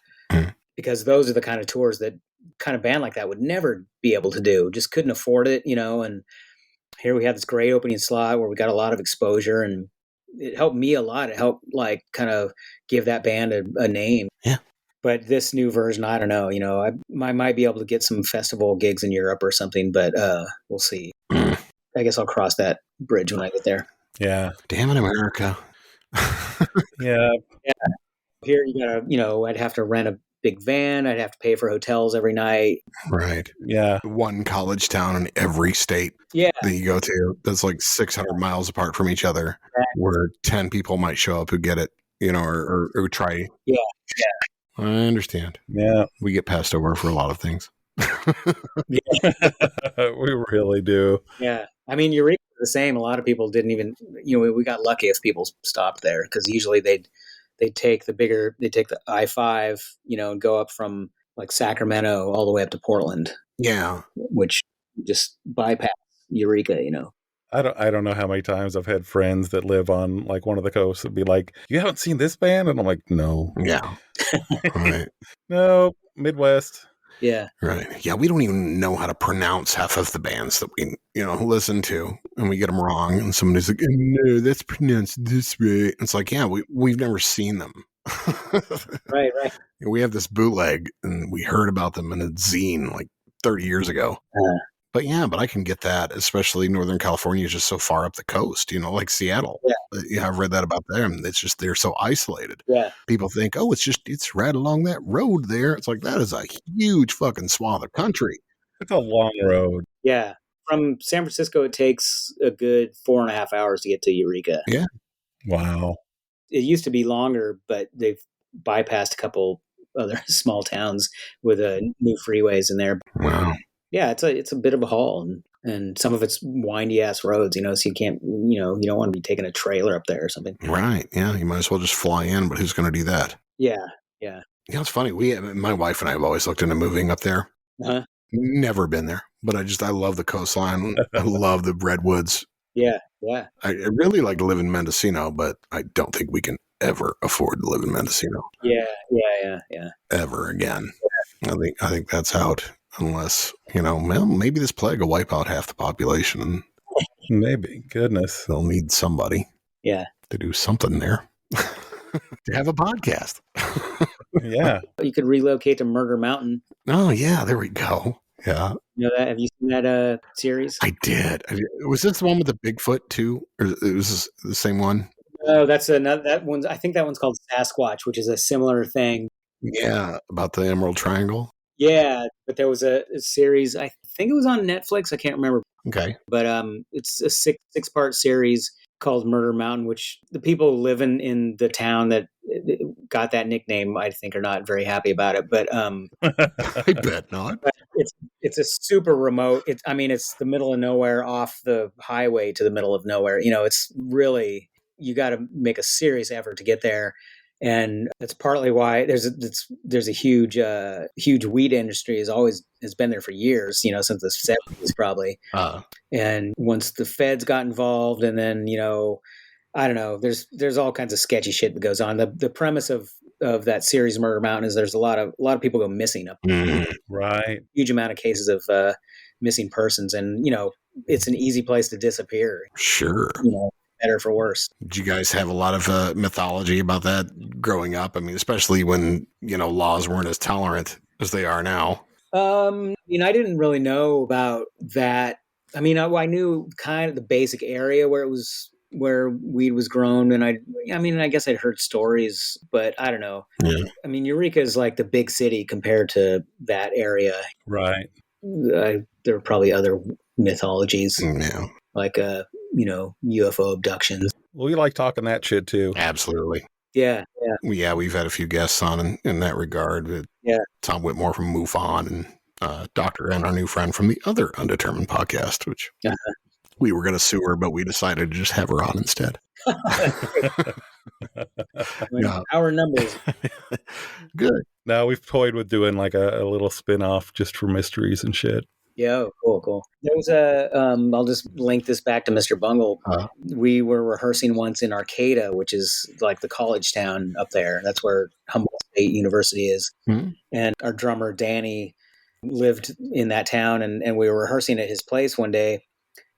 Because those are the kind of tours that kind of band like that would never be able to do. Just couldn't afford it, and here we have this great opening slot where we got a lot of exposure, and it helped me a lot. It helped kind of give that band a name. Yeah. But this new version, I don't know, I might be able to get some festival gigs in Europe or something, but we'll see. I guess I'll cross that bridge when I get there. Yeah. Damn it, America. Yeah. Here you gotta, I'd have to rent a big van. I'd have to pay for hotels every night. Right. Yeah. One college town in every state that you go to that's like 600 miles apart from each other, where 10 people might show up who get it, or try. Yeah. I understand. Yeah. We get passed over for a lot of things. We really do. Yeah. I mean, Eureka is the same. A lot of people didn't even, we got lucky if people stopped there, because usually they'd take the I-5, and go up from like Sacramento all the way up to Portland. Yeah. Which just bypass Eureka, I don't know how many times I've had friends that live on like one of the coasts that be like, "You haven't seen this band?" And I'm like, "No." Yeah. Right. No, Midwest. Yeah. Right. Yeah, we don't even know how to pronounce half of the bands that we, listen to, and we get them wrong. And somebody's like, "No, that's pronounced this way." It's like, yeah, we've never seen them. Right. We have this bootleg, and we heard about them in a zine like 30 years ago. But I can get that, especially Northern California is just so far up the coast, like Seattle. Yeah, I've read that about them. It's just they're so isolated. Yeah. People think, oh, it's right along that road there. It's like, that is a huge fucking swath of country. It's a long road. Yeah. From San Francisco, it takes a good 4.5 hours to get to Eureka. Yeah. Wow. It used to be longer, but they've bypassed a couple other small towns with new freeways in there. Wow. Yeah, it's a bit of a haul, and some of it's windy ass roads, so you can't, you don't want to be taking a trailer up there or something. Right. Yeah. You might as well just fly in, but who's going to do that? Yeah. It's funny. My wife and I have always looked into moving up there. Uh-huh. Never been there, but I love the coastline. I love the redwoods. Yeah. I really like to live in Mendocino, but I don't think we can ever afford to live in Mendocino. Yeah. Ever again. Yeah. I think that's out. Unless, maybe this plague will wipe out half the population. Maybe. Goodness. They'll need somebody to do something there. To have a podcast. Yeah. You could relocate to Murder Mountain. Oh, yeah. There we go. Yeah. You know that? Have you seen that series? I did. Was this the one with the Bigfoot too? Or it was the same one? No, that's another. That one's. I think that one's called Sasquatch, which is a similar thing. Yeah. About the Emerald Triangle. Yeah, but there was a series. I think it was on Netflix. I can't remember. Okay. But it's a six-part series called Murder Mountain, which the people living in the town that got that nickname, I think, are not very happy about it. But I bet not. But it's a super remote. It's the middle of nowhere, off the highway to the middle of nowhere. It's really, you got to make a serious effort to get there. And that's partly why there's a huge weed industry has been there for years, since the 70s probably. And once the feds got involved, and then, I don't know, there's all kinds of sketchy shit that goes on. The premise of that series Murder Mountain is there's a lot of people go missing up there. Right. Huge amount of cases of missing persons, and it's an easy place to disappear. Sure. Better for worse. Did you guys have a lot of mythology about that growing up? I mean, especially when, laws weren't as tolerant as they are now. I didn't really know about that. I knew kind of the basic area where weed was grown. And I guess I'd heard stories, but I don't know. Yeah. Eureka is like the big city compared to that area. Right. There are probably other mythologies. Yeah. Like, UFO abductions. Well, we like talking that shit too. Absolutely. Yeah. Yeah, we've had a few guests on in that regard. Yeah. Tom Whitmore from MUFON and Dr. and our new friend from the other Undetermined podcast, which we were going to sue her, but we decided to just have her on instead. Yeah. Our numbers. Good. Now we've toyed with doing like a little spin-off just for mysteries and shit. Yeah, cool. There was I'll just link this back to Mr. Bungle. We were rehearsing once in Arcata, which is like the college town up there. That's where Humboldt State University is. Mhm. And our drummer, Danny, lived in that town, and we were rehearsing at his place one day.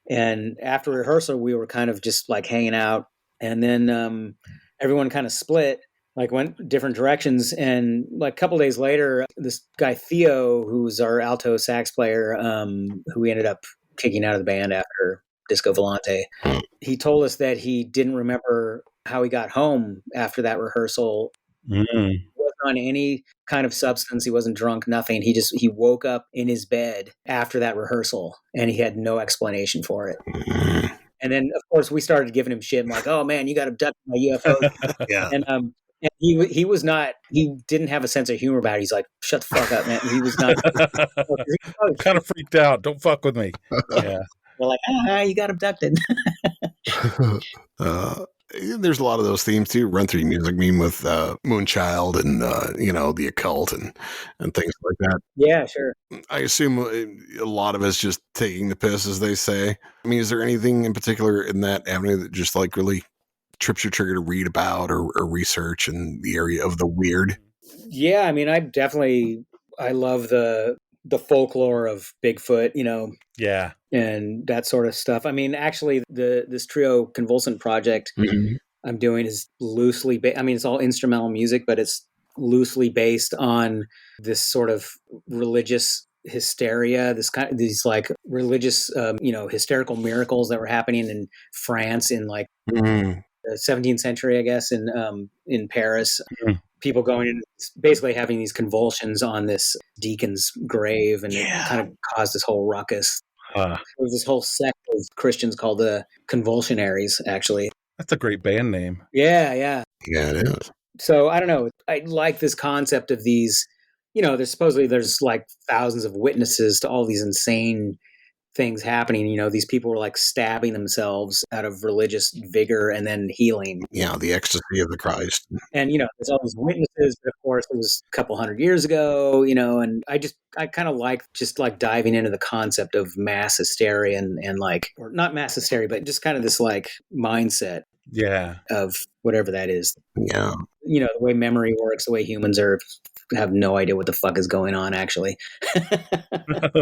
And after rehearsal, we were kind of just like hanging out. And then everyone kind of split, like went different directions. And like a couple days later, this guy Theo, who's our alto sax player, who we ended up kicking out of the band after Disco Volante, he told us that he didn't remember how he got home after that rehearsal. Mm. He wasn't on any kind of substance. He wasn't drunk, nothing. He woke up in his bed after that rehearsal, and he had no explanation for it. And then, of course, we started giving him shit. I'm like, "Oh man, you got abducted by UFOs." Yeah. And he was not. He didn't have a sense of humor about it. He's like, "Shut the fuck up, man." He was not. Kind of freaked out. Don't fuck with me. Yeah. We're like, you got abducted. There's a lot of those themes too. Run through music meme with Moonchild and the occult and things like that. Yeah, sure. I assume a lot of it's just taking the piss, as they say. I mean, is there anything in particular in that avenue that just like really trips your trigger to read about or research in the area of the weird? Yeah, I mean, I love the folklore of Bigfoot, Yeah. and that sort of stuff. I mean, actually, this Trio-Convulsant project I'm doing is loosely it's all instrumental music, but it's loosely based on this sort of religious hysteria, these like religious, hysterical miracles that were happening in France in like the 17th century, I guess, in Paris. People going in, basically having these convulsions on this deacon's grave, and it kind of caused this whole ruckus. There was this whole sect of Christians called the Convulsionaries, actually. That's a great band name. Yeah. Yeah, it is. So I don't know. I like this concept of these, there's like thousands of witnesses to all these insane things happening. These people were like stabbing themselves out of religious vigor and then healing. Yeah, the ecstasy of the Christ. And, there's all these witnesses, but of course it was a couple hundred years ago, and I kind of like just like diving into the concept of mass hysteria and like, or not mass hysteria, but just kind of this like mindset of whatever that is. Yeah. The way memory works, the way humans have no idea what the fuck is going on, actually.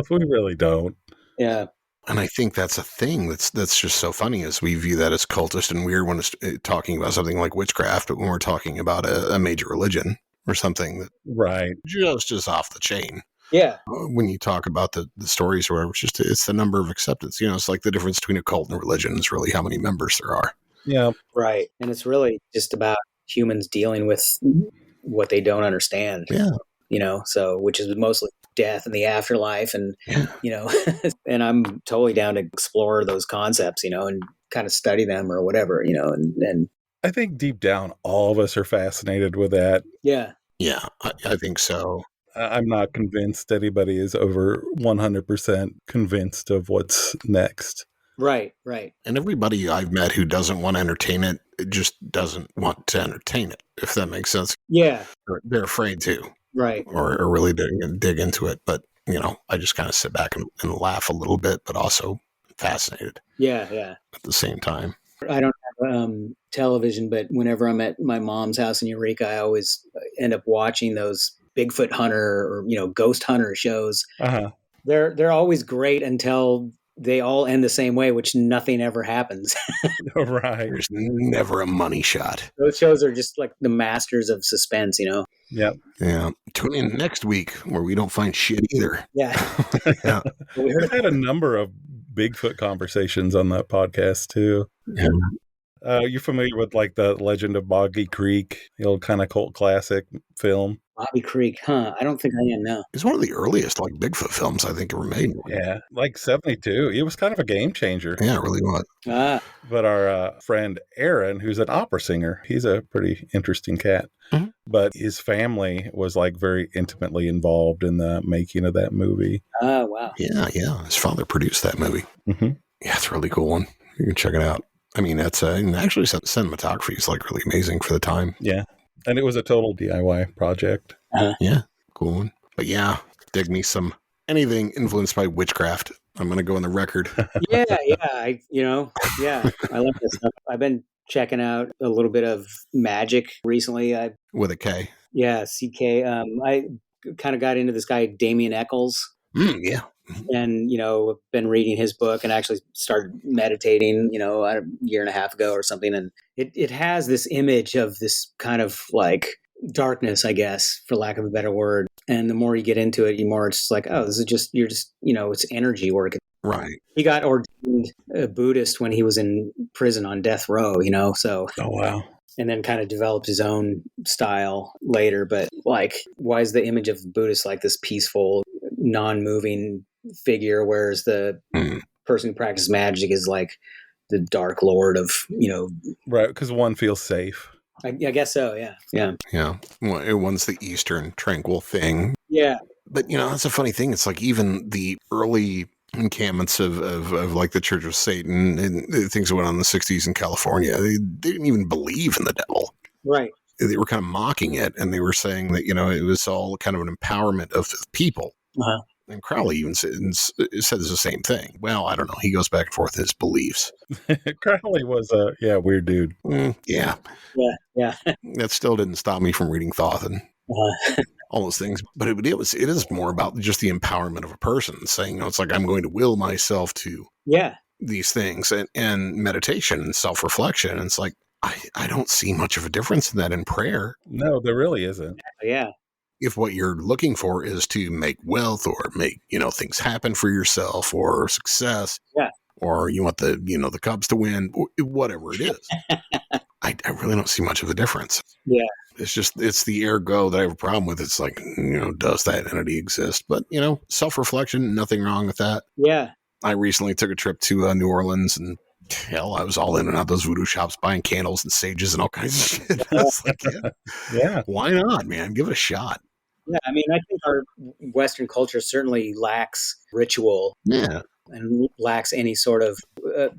We really don't. Yeah. And I think that's a thing that's just so funny, is we view that as cultish and weird when it's talking about something like witchcraft, but when we're talking about a major religion or something that just off the chain. Yeah. When you talk about the stories or whatever, it's the number of acceptance. It's like the difference between a cult and a religion is really how many members there are. Yeah. Right. And it's really just about humans dealing with what they don't understand. Yeah. So which is mostly death and the afterlife, and and I'm totally down to explore those concepts, and kind of study them or whatever, and I think deep down all of us are fascinated with that. Yeah, I think so. I'm not convinced anybody is over 100% convinced of what's next. Right. And everybody I've met who doesn't want to entertain it just doesn't want to entertain it, if that makes sense. Yeah, they're afraid to. Right. Or really dig into it. But, I just kind of sit back and laugh a little bit, but also fascinated. Yeah. At the same time. I don't have television, but whenever I'm at my mom's house in Eureka, I always end up watching those Bigfoot hunter or, ghost hunter shows. They're always great until they all end the same way, which nothing ever happens. Right. There's never a money shot. Those shows are just like the masters of suspense, Yep. Yeah. Tune in next week where we don't find shit either. Yeah. Yeah. We've had a number of Bigfoot conversations on that podcast too. Yeah. You familiar with like the Legend of Boggy Creek, the old kind of cult classic film? Bobby Creek, huh? I don't think I am, no. It's one of the earliest like Bigfoot films I think ever made. Yeah, like 72. It was kind of a game changer. Yeah, it really was. But our friend Aaron, who's an opera singer, he's a pretty interesting cat. Mm-hmm. But his family was like very intimately involved in the making of that movie. Oh, wow. Yeah. His father produced that movie. Mm-hmm. Yeah, it's a really cool one. You can check it out. I mean, that's and actually cinematography is like really amazing for the time. Yeah. And it was a total DIY project. Yeah, cool one. But yeah, dig me some anything influenced by witchcraft. I'm going to go on the record. Yeah. I like this stuff. I've been checking out a little bit of magic recently. With a K. Yeah, CK. I kind of got into this guy, Damien Eccles. Yeah. And, been reading his book and actually started meditating, a year and a half ago or something. And it has this image of this kind of like darkness, I guess, for lack of a better word. And the more you get into it, the more it's like, oh, this is just, it's energy work. Right. He got ordained a Buddhist when he was in prison on death row, so. Oh, wow. And then kind of developed his own style later. But like, why is the image of Buddhist like this peaceful, non-moving figure, whereas the person who practices magic is like the dark lord of, Right, because one feels safe. I guess so, yeah. Well, one's the Eastern tranquil thing. Yeah. But, that's a funny thing. It's like even the early encampments of like the Church of Satan and things that went on in the 60s in California, they didn't even believe in the devil. Right. They were kind of mocking it, and they were saying that, it was all kind of an empowerment of the people. Uh-huh. And Crowley even says the same thing. Well, I don't know. He goes back and forth his beliefs. Crowley was a weird dude. Yeah. That still didn't stop me from reading Thoth and all those things. But it is more about just the empowerment of a person saying, it's like I'm going to will myself to these things and meditation and self-reflection. And it's like, I don't see much of a difference in that in prayer. No, there really isn't. Yeah. If what you're looking for is to make wealth or make, things happen for yourself or success, or you want the Cubs to win, whatever it is, I really don't see much of a difference. Yeah. It's the ergo that I have a problem with. It's like, does that entity exist? But, self-reflection, nothing wrong with that. Yeah. I recently took a trip to New Orleans, and hell, I was all in and out those voodoo shops buying candles and sages and all kinds of shit. I was like, yeah, why not, man? Give it a shot. Yeah, I mean, I think our Western culture certainly lacks ritual. Yeah. And lacks any sort of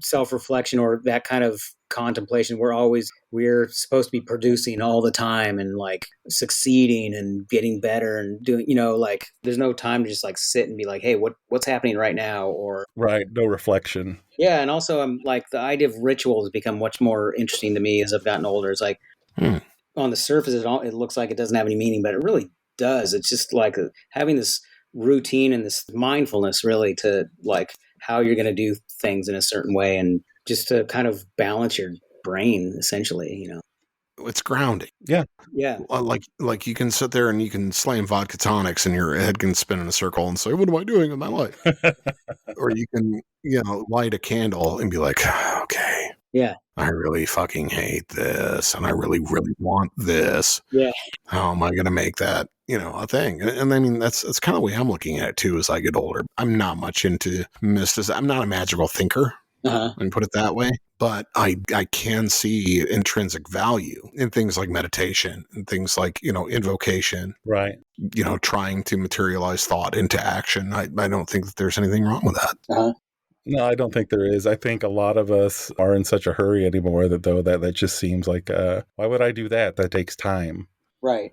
self-reflection or that kind of contemplation. We're supposed to be producing all the time and like succeeding and getting better and doing, like there's no time to just like sit and be like, hey, what's happening right now? Or right, no reflection. Yeah, and also I'm like the idea of ritual has become much more interesting to me as I've gotten older. It's like on the surface it looks like it doesn't have any meaning, but it really does. It's just like having this routine and this mindfulness really to like how you're going to do things in a certain way and just to kind of balance your brain essentially, It's grounding. Yeah. Like you can sit there and you can slam vodka tonics and your head can spin in a circle and say, what am I doing with my life? Or you can, light a candle and be like, okay. Yeah. I really fucking hate this and I really, really want this. Yeah. How am I going to make that, a thing? And I mean, that's kind of the way I'm looking at it too as I get older. I'm not much into mysticism. I'm not a magical thinker. And put it that way. But I can see intrinsic value in things like meditation and things like, invocation. Right. Trying to materialize thought into action. I don't think that there's anything wrong with that. No, I don't think there is. I think a lot of us are in such a hurry anymore that just seems like, why would I do that? That takes time. Right.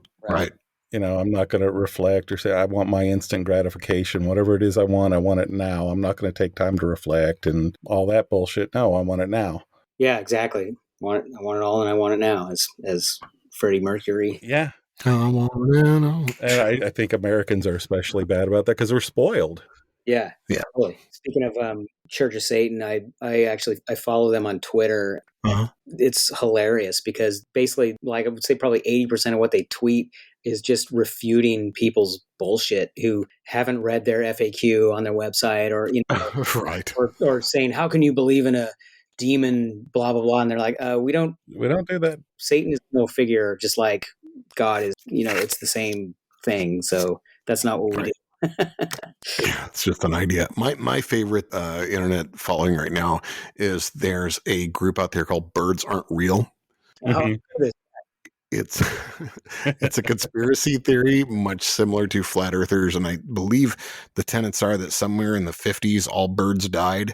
I'm not going to reflect or say, I want my instant gratification. Whatever it is I want it now. I'm not going to take time to reflect and all that bullshit. No, I want it now. Yeah, exactly. I want it all and I want it now, as Freddie Mercury. Yeah. I want it now. And I think Americans are especially bad about that because we're spoiled. Yeah. Totally. Speaking of Church of Satan, I follow them on Twitter. It's hilarious because basically, like I would say, probably 80% of what they tweet is just refuting people's bullshit who haven't read their FAQ on their website or right, or saying, how can you believe in a demon, blah blah blah, and they're like, we don't do that. Satan is no figure, just like God is. It's the same thing. So that's not what we do. Yeah, it's just an idea. My favorite internet following right now is there's a group out there called Birds Aren't Real. It's it's a conspiracy theory, much similar to flat earthers, and I believe the tenets are that somewhere in the 50s, all birds died,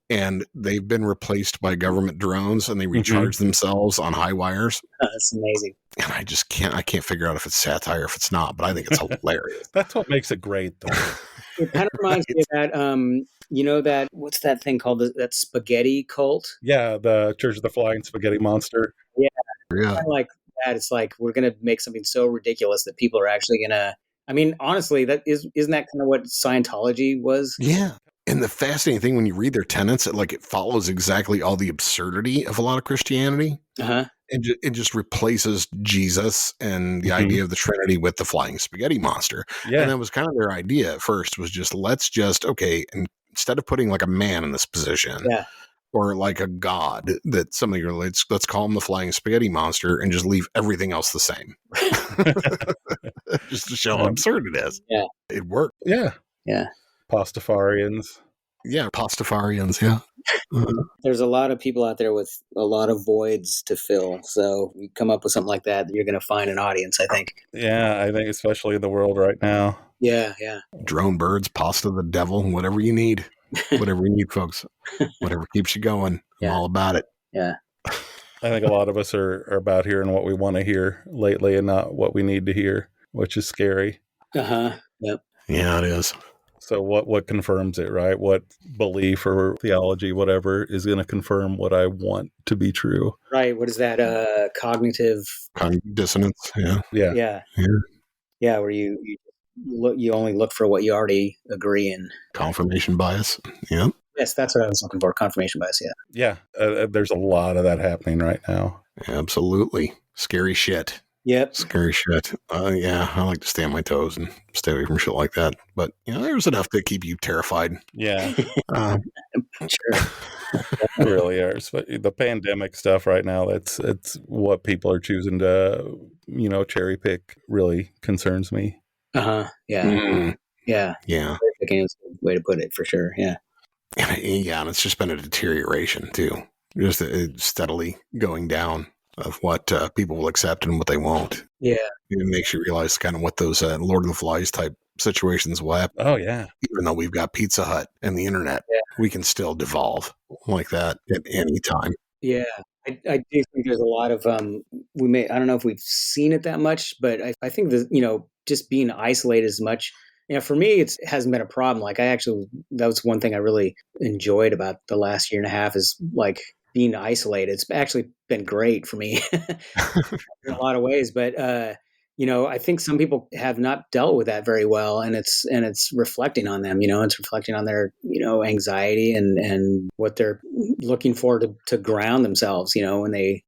and they've been replaced by government drones, and they recharge themselves on high wires. That's amazing. And I can't figure out if it's satire or if it's not, but I think it's hilarious. That's what makes it great, though. It kind of reminds me of that, you know, that, what's that thing called? That spaghetti cult? Yeah, the Church of the Flying Spaghetti Monster. Yeah. Kind of like that. It's like, we're going to make something so ridiculous that people are actually going to, I mean, honestly, isn't that kind of what Scientology was? Yeah. And the fascinating thing when you read their tenets, it follows exactly all the absurdity of a lot of Christianity. Uh-huh. And it just replaces Jesus and the idea of the Trinity with the flying spaghetti monster. Yeah. And that was kind of their idea at first, was just, and instead of putting like a man in this position or like a god that somebody relates, let's call him the flying spaghetti monster and just leave everything else the same. Just to show how absurd it is. Yeah. It worked. Yeah. Yeah. Pastafarians. Yeah, Pastafarians, yeah. There's a lot of people out there with a lot of voids to fill. So you come up with something like that, you're going to find an audience, I think. Yeah, I think especially in the world right now. Yeah, yeah. Drone birds, pasta the devil, whatever you need. Whatever you need, folks. Whatever keeps you going. I'm all about it. Yeah. I think a lot of us are about hearing what we want to hear lately and not what we need to hear, which is scary. Uh-huh. Yep. Yeah, it is. So what confirms it, right? What belief or theology, whatever, is going to confirm what I want to be true? Right. What is that? Cognitive dissonance. Yeah. Yeah. Yeah. Yeah. Yeah. Where you only look for what you already agree in. Confirmation bias. Yeah. Yes, that's what I was looking for. Confirmation bias. Yeah. Yeah. There's a lot of that happening right now. Absolutely. Scary shit. Yep. Scary shit. Yeah, I like to stay on my toes and stay away from shit like that. But, there's enough to keep you terrified. Yeah. Sure. It really is. But the pandemic stuff right now, it's what people are choosing to, cherry pick really concerns me. Uh-huh. Yeah. Mm. Yeah. Yeah. Picking is a way to put it, for sure. Yeah. Yeah, and it's just been a deterioration, too. Just steadily going down of what people will accept and what they won't. Yeah. It makes you realize kind of what those Lord of the Flies type situations will happen. Oh, yeah. Even though we've got Pizza Hut and the internet, we can still devolve like that at any time. Yeah. I do think there's a lot of, I don't know if we've seen it that much, but I think that, just being isolated as much, for me, it hasn't been a problem. Like that was one thing I really enjoyed about the last year and a half is like being isolated. It's actually been great for me in a lot of ways, but, I think some people have not dealt with that very well, and it's reflecting on them. It's reflecting on their anxiety and what they're looking for to ground themselves. When they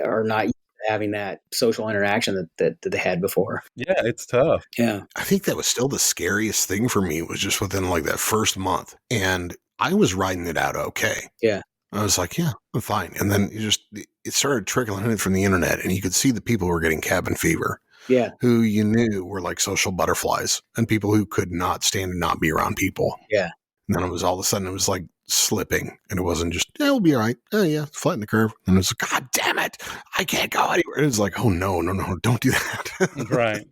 are not having that social interaction that they had before. Yeah, it's tough. Yeah, I think that was still the scariest thing for me was just within like that first month, and I was riding it out okay. Yeah. I was like, yeah, I'm fine. And then it started trickling in from the internet, and you could see the people who were getting cabin fever. Yeah. Who you knew were like social butterflies and people who could not stand and not be around people. Yeah. And then it was all of a sudden, it was like slipping, and it wasn't just, we'll be all right. Oh, yeah, flatten the curve. And it was like, God damn it, I can't go anywhere. It was like, oh, no, don't do that. Right.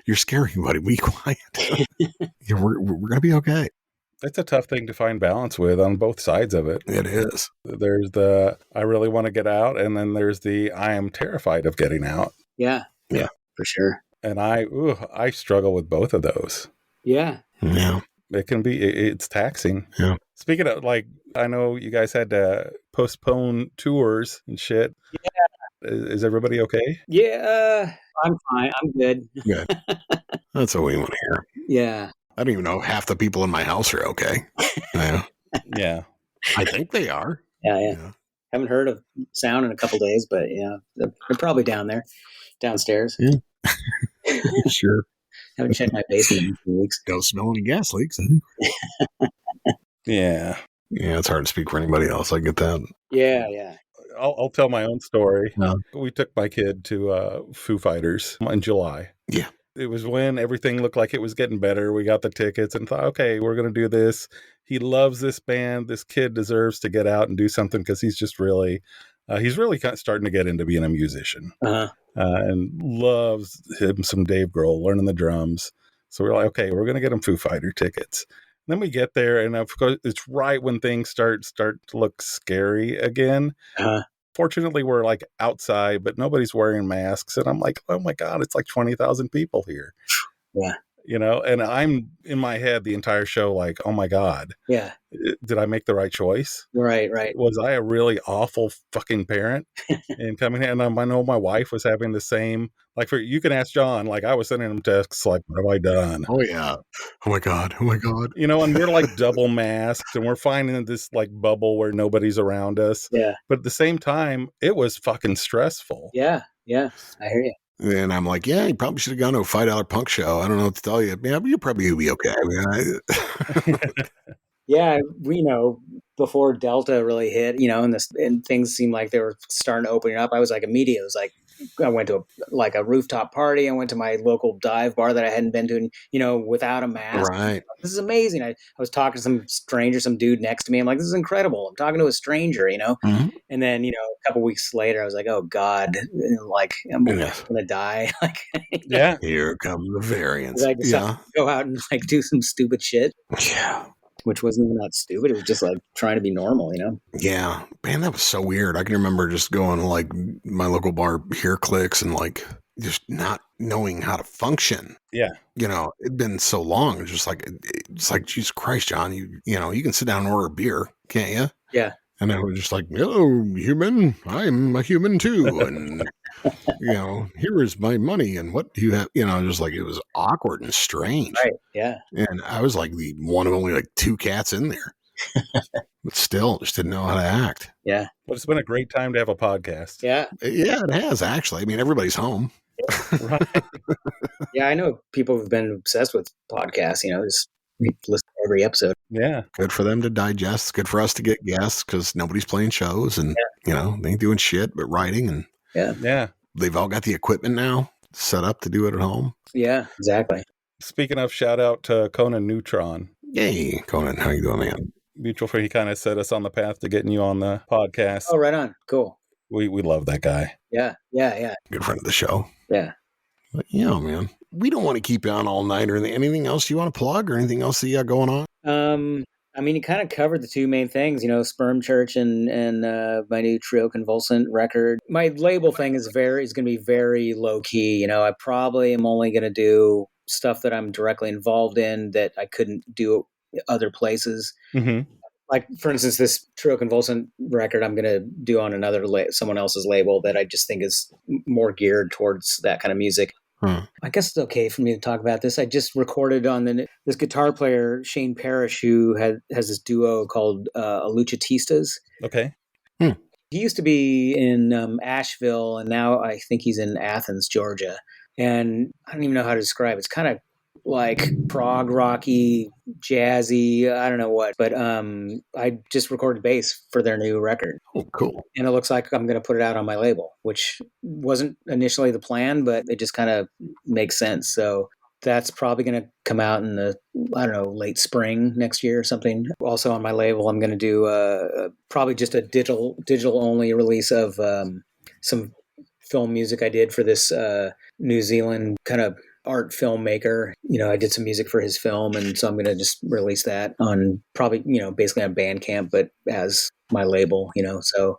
You're scaring everybody. Be quiet. We're going to be okay. It's a tough thing to find balance with on both sides of it. It is. There's the, I really want to get out. And then there's the, I am terrified of getting out. Yeah. Yeah. For sure. And I struggle with both of those. Yeah. Yeah. It can be, it's taxing. Yeah. Speaking of, like, I know you guys had to postpone tours and shit. Yeah. Is everybody okay? Yeah. I'm fine. I'm good. Good. That's what we want to hear. Yeah. I don't even know if half the people in my house are okay. Yeah. Yeah. I think they are. Yeah. Haven't heard of sound in a couple days, but they're probably downstairs. Yeah. Sure. Haven't checked my basement in a few weeks. Don't smell any gas leaks, I think. Yeah. Yeah, it's hard to speak for anybody else. I get that. Yeah. I'll tell my own story. No. We took my kid to Foo Fighters in July. Yeah. It was when everything looked like it was getting better. We got the tickets and thought, okay, we're going to do this. He loves this band. This kid deserves to get out and do something because he's just really He's really kind of starting to get into being a musician, Uh-huh. and loves him some Dave Grohl, learning the drums. So we're like, okay, we're going to get him Foo Fighter tickets. And then we get there, and of course, it's right when things start to look scary again. Uh-huh. Fortunately, we're like outside, but nobody's wearing masks. And I'm like, oh my God, it's like 20,000 people here. Yeah. You know, and I'm in my head the entire show like, oh my God, Yeah. did I make the right choice? Right. Was I a really awful fucking parent in coming here? And I know my wife was having the same, like, you can ask John, like I was sending him texts like, what have I done? Oh, yeah. Oh, my God. You know, and we're like double masked, and we're finding this like bubble where nobody's around us. Yeah. But at the same time, it was fucking stressful. Yeah. I hear you. And I'm like, yeah, you probably should have gone to a $5 punk show. I don't know what to tell you. Yeah, but you probably would be okay. Yeah, we before Delta really hit, and things seemed like they were starting to open up. I was like immediate. It was like I went to a rooftop party. I went to my local dive bar that I hadn't been to, without a mask. Right. This is amazing. I was talking to some stranger, some dude next to me. I'm like, this is incredible. I'm talking to a stranger, Mm-hmm. And then, a couple weeks later, I was like, oh God, like I'm gonna die. Like, Yeah. Here comes the variants. I decided to go out and like do some stupid shit. Yeah. Which wasn't even that stupid. It was just like trying to be normal, Yeah. Man, that was so weird. I can remember just going to like my local bar, Here Clicks, and like just not knowing how to function. Yeah. It'd been so long. It's like, Jesus Christ, John, you can sit down and order a beer, can't you? Yeah. And I was just like, hello, human. I'm a human too. And, here is my money. And what do you have? Just like it was awkward and strange. Right. Yeah. And I was like the one of only like 2 cats in there. But still, just didn't know how to act. Yeah. But it's been a great time to have a podcast. Yeah. Yeah, it has actually. I mean, everybody's home. Right. Yeah. I know people have been obsessed with podcasts, just listen to every episode. Yeah. Good for them to digest. Good for us to get guests because nobody's playing shows and, they ain't doing shit but writing. And Yeah. they've all got the equipment now set up to do it at home. Yeah, exactly. Speaking of, shout out to Conan Neutron. Hey, Conan, how you doing, man? Mutual friend, he kind of set us on the path to getting you on the podcast. Oh, right on. Cool. We love that guy. Yeah. Good friend of the show. Yeah. But yeah, man. We don't want to keep you on all night or anything else you want to plug or anything else that you got going on? I mean, you kind of covered the two main things, Sperm Church and my new Trio-Convulsant record. My label thing is going to be very low key. I probably am only going to do stuff that I'm directly involved in that I couldn't do other places. Mm-hmm. Like, for instance, this Trio-Convulsant record I'm going to do on another someone else's label that I just think is more geared towards that kind of music. I guess it's okay for me to talk about this. I just recorded on this guitar player, Shane Parrish, who has this duo called Luchatistas. Okay. He used to be in Asheville, and now I think he's in Athens, Georgia. And I don't even know how to describe it. It's kind of like prog rocky, jazzy, I don't know what. But I just recorded bass for their new record. Oh, cool. And it looks like I'm going to put it out on my label, which wasn't initially the plan, but it just kind of makes sense. So that's probably going to come out in the, late spring next year or something. Also on my label, I'm going to do probably just a digital only release of some film music I did for this New Zealand kind of art filmmaker. I did some music for his film, and so I'm going to just release that on probably, basically on Bandcamp, but as my label, so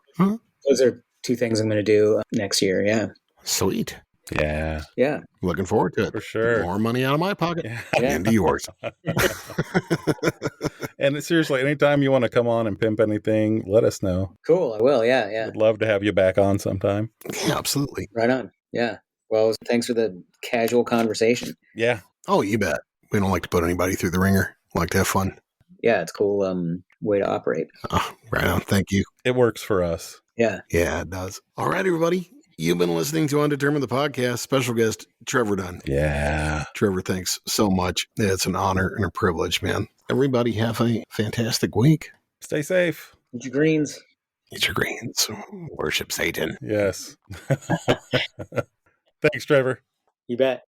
those are two things I'm going to do next year. Yeah. Sweet. Yeah. Yeah. Looking forward to it. For sure. More money out of my pocket Yeah. into yours. And seriously, anytime you want to come on and pimp anything, let us know. Cool. I will. Yeah. I'd love to have you back on sometime. Yeah, absolutely. Right on. Yeah. Well, thanks for the casual conversation. Yeah. Oh, you bet. We don't like to put anybody through the ringer. We like to have fun. Yeah, it's a cool way to operate. Oh, right on. Thank you. It works for us. Yeah. Yeah, it does. All right, everybody. You've been listening to Undetermined the Podcast. Special guest, Trevor Dunn. Yeah. Trevor, thanks so much. It's an honor and a privilege, man. Everybody have a fantastic week. Stay safe. Eat your greens. Eat your greens. Worship Satan. Yes. Thanks, Trevor. You bet.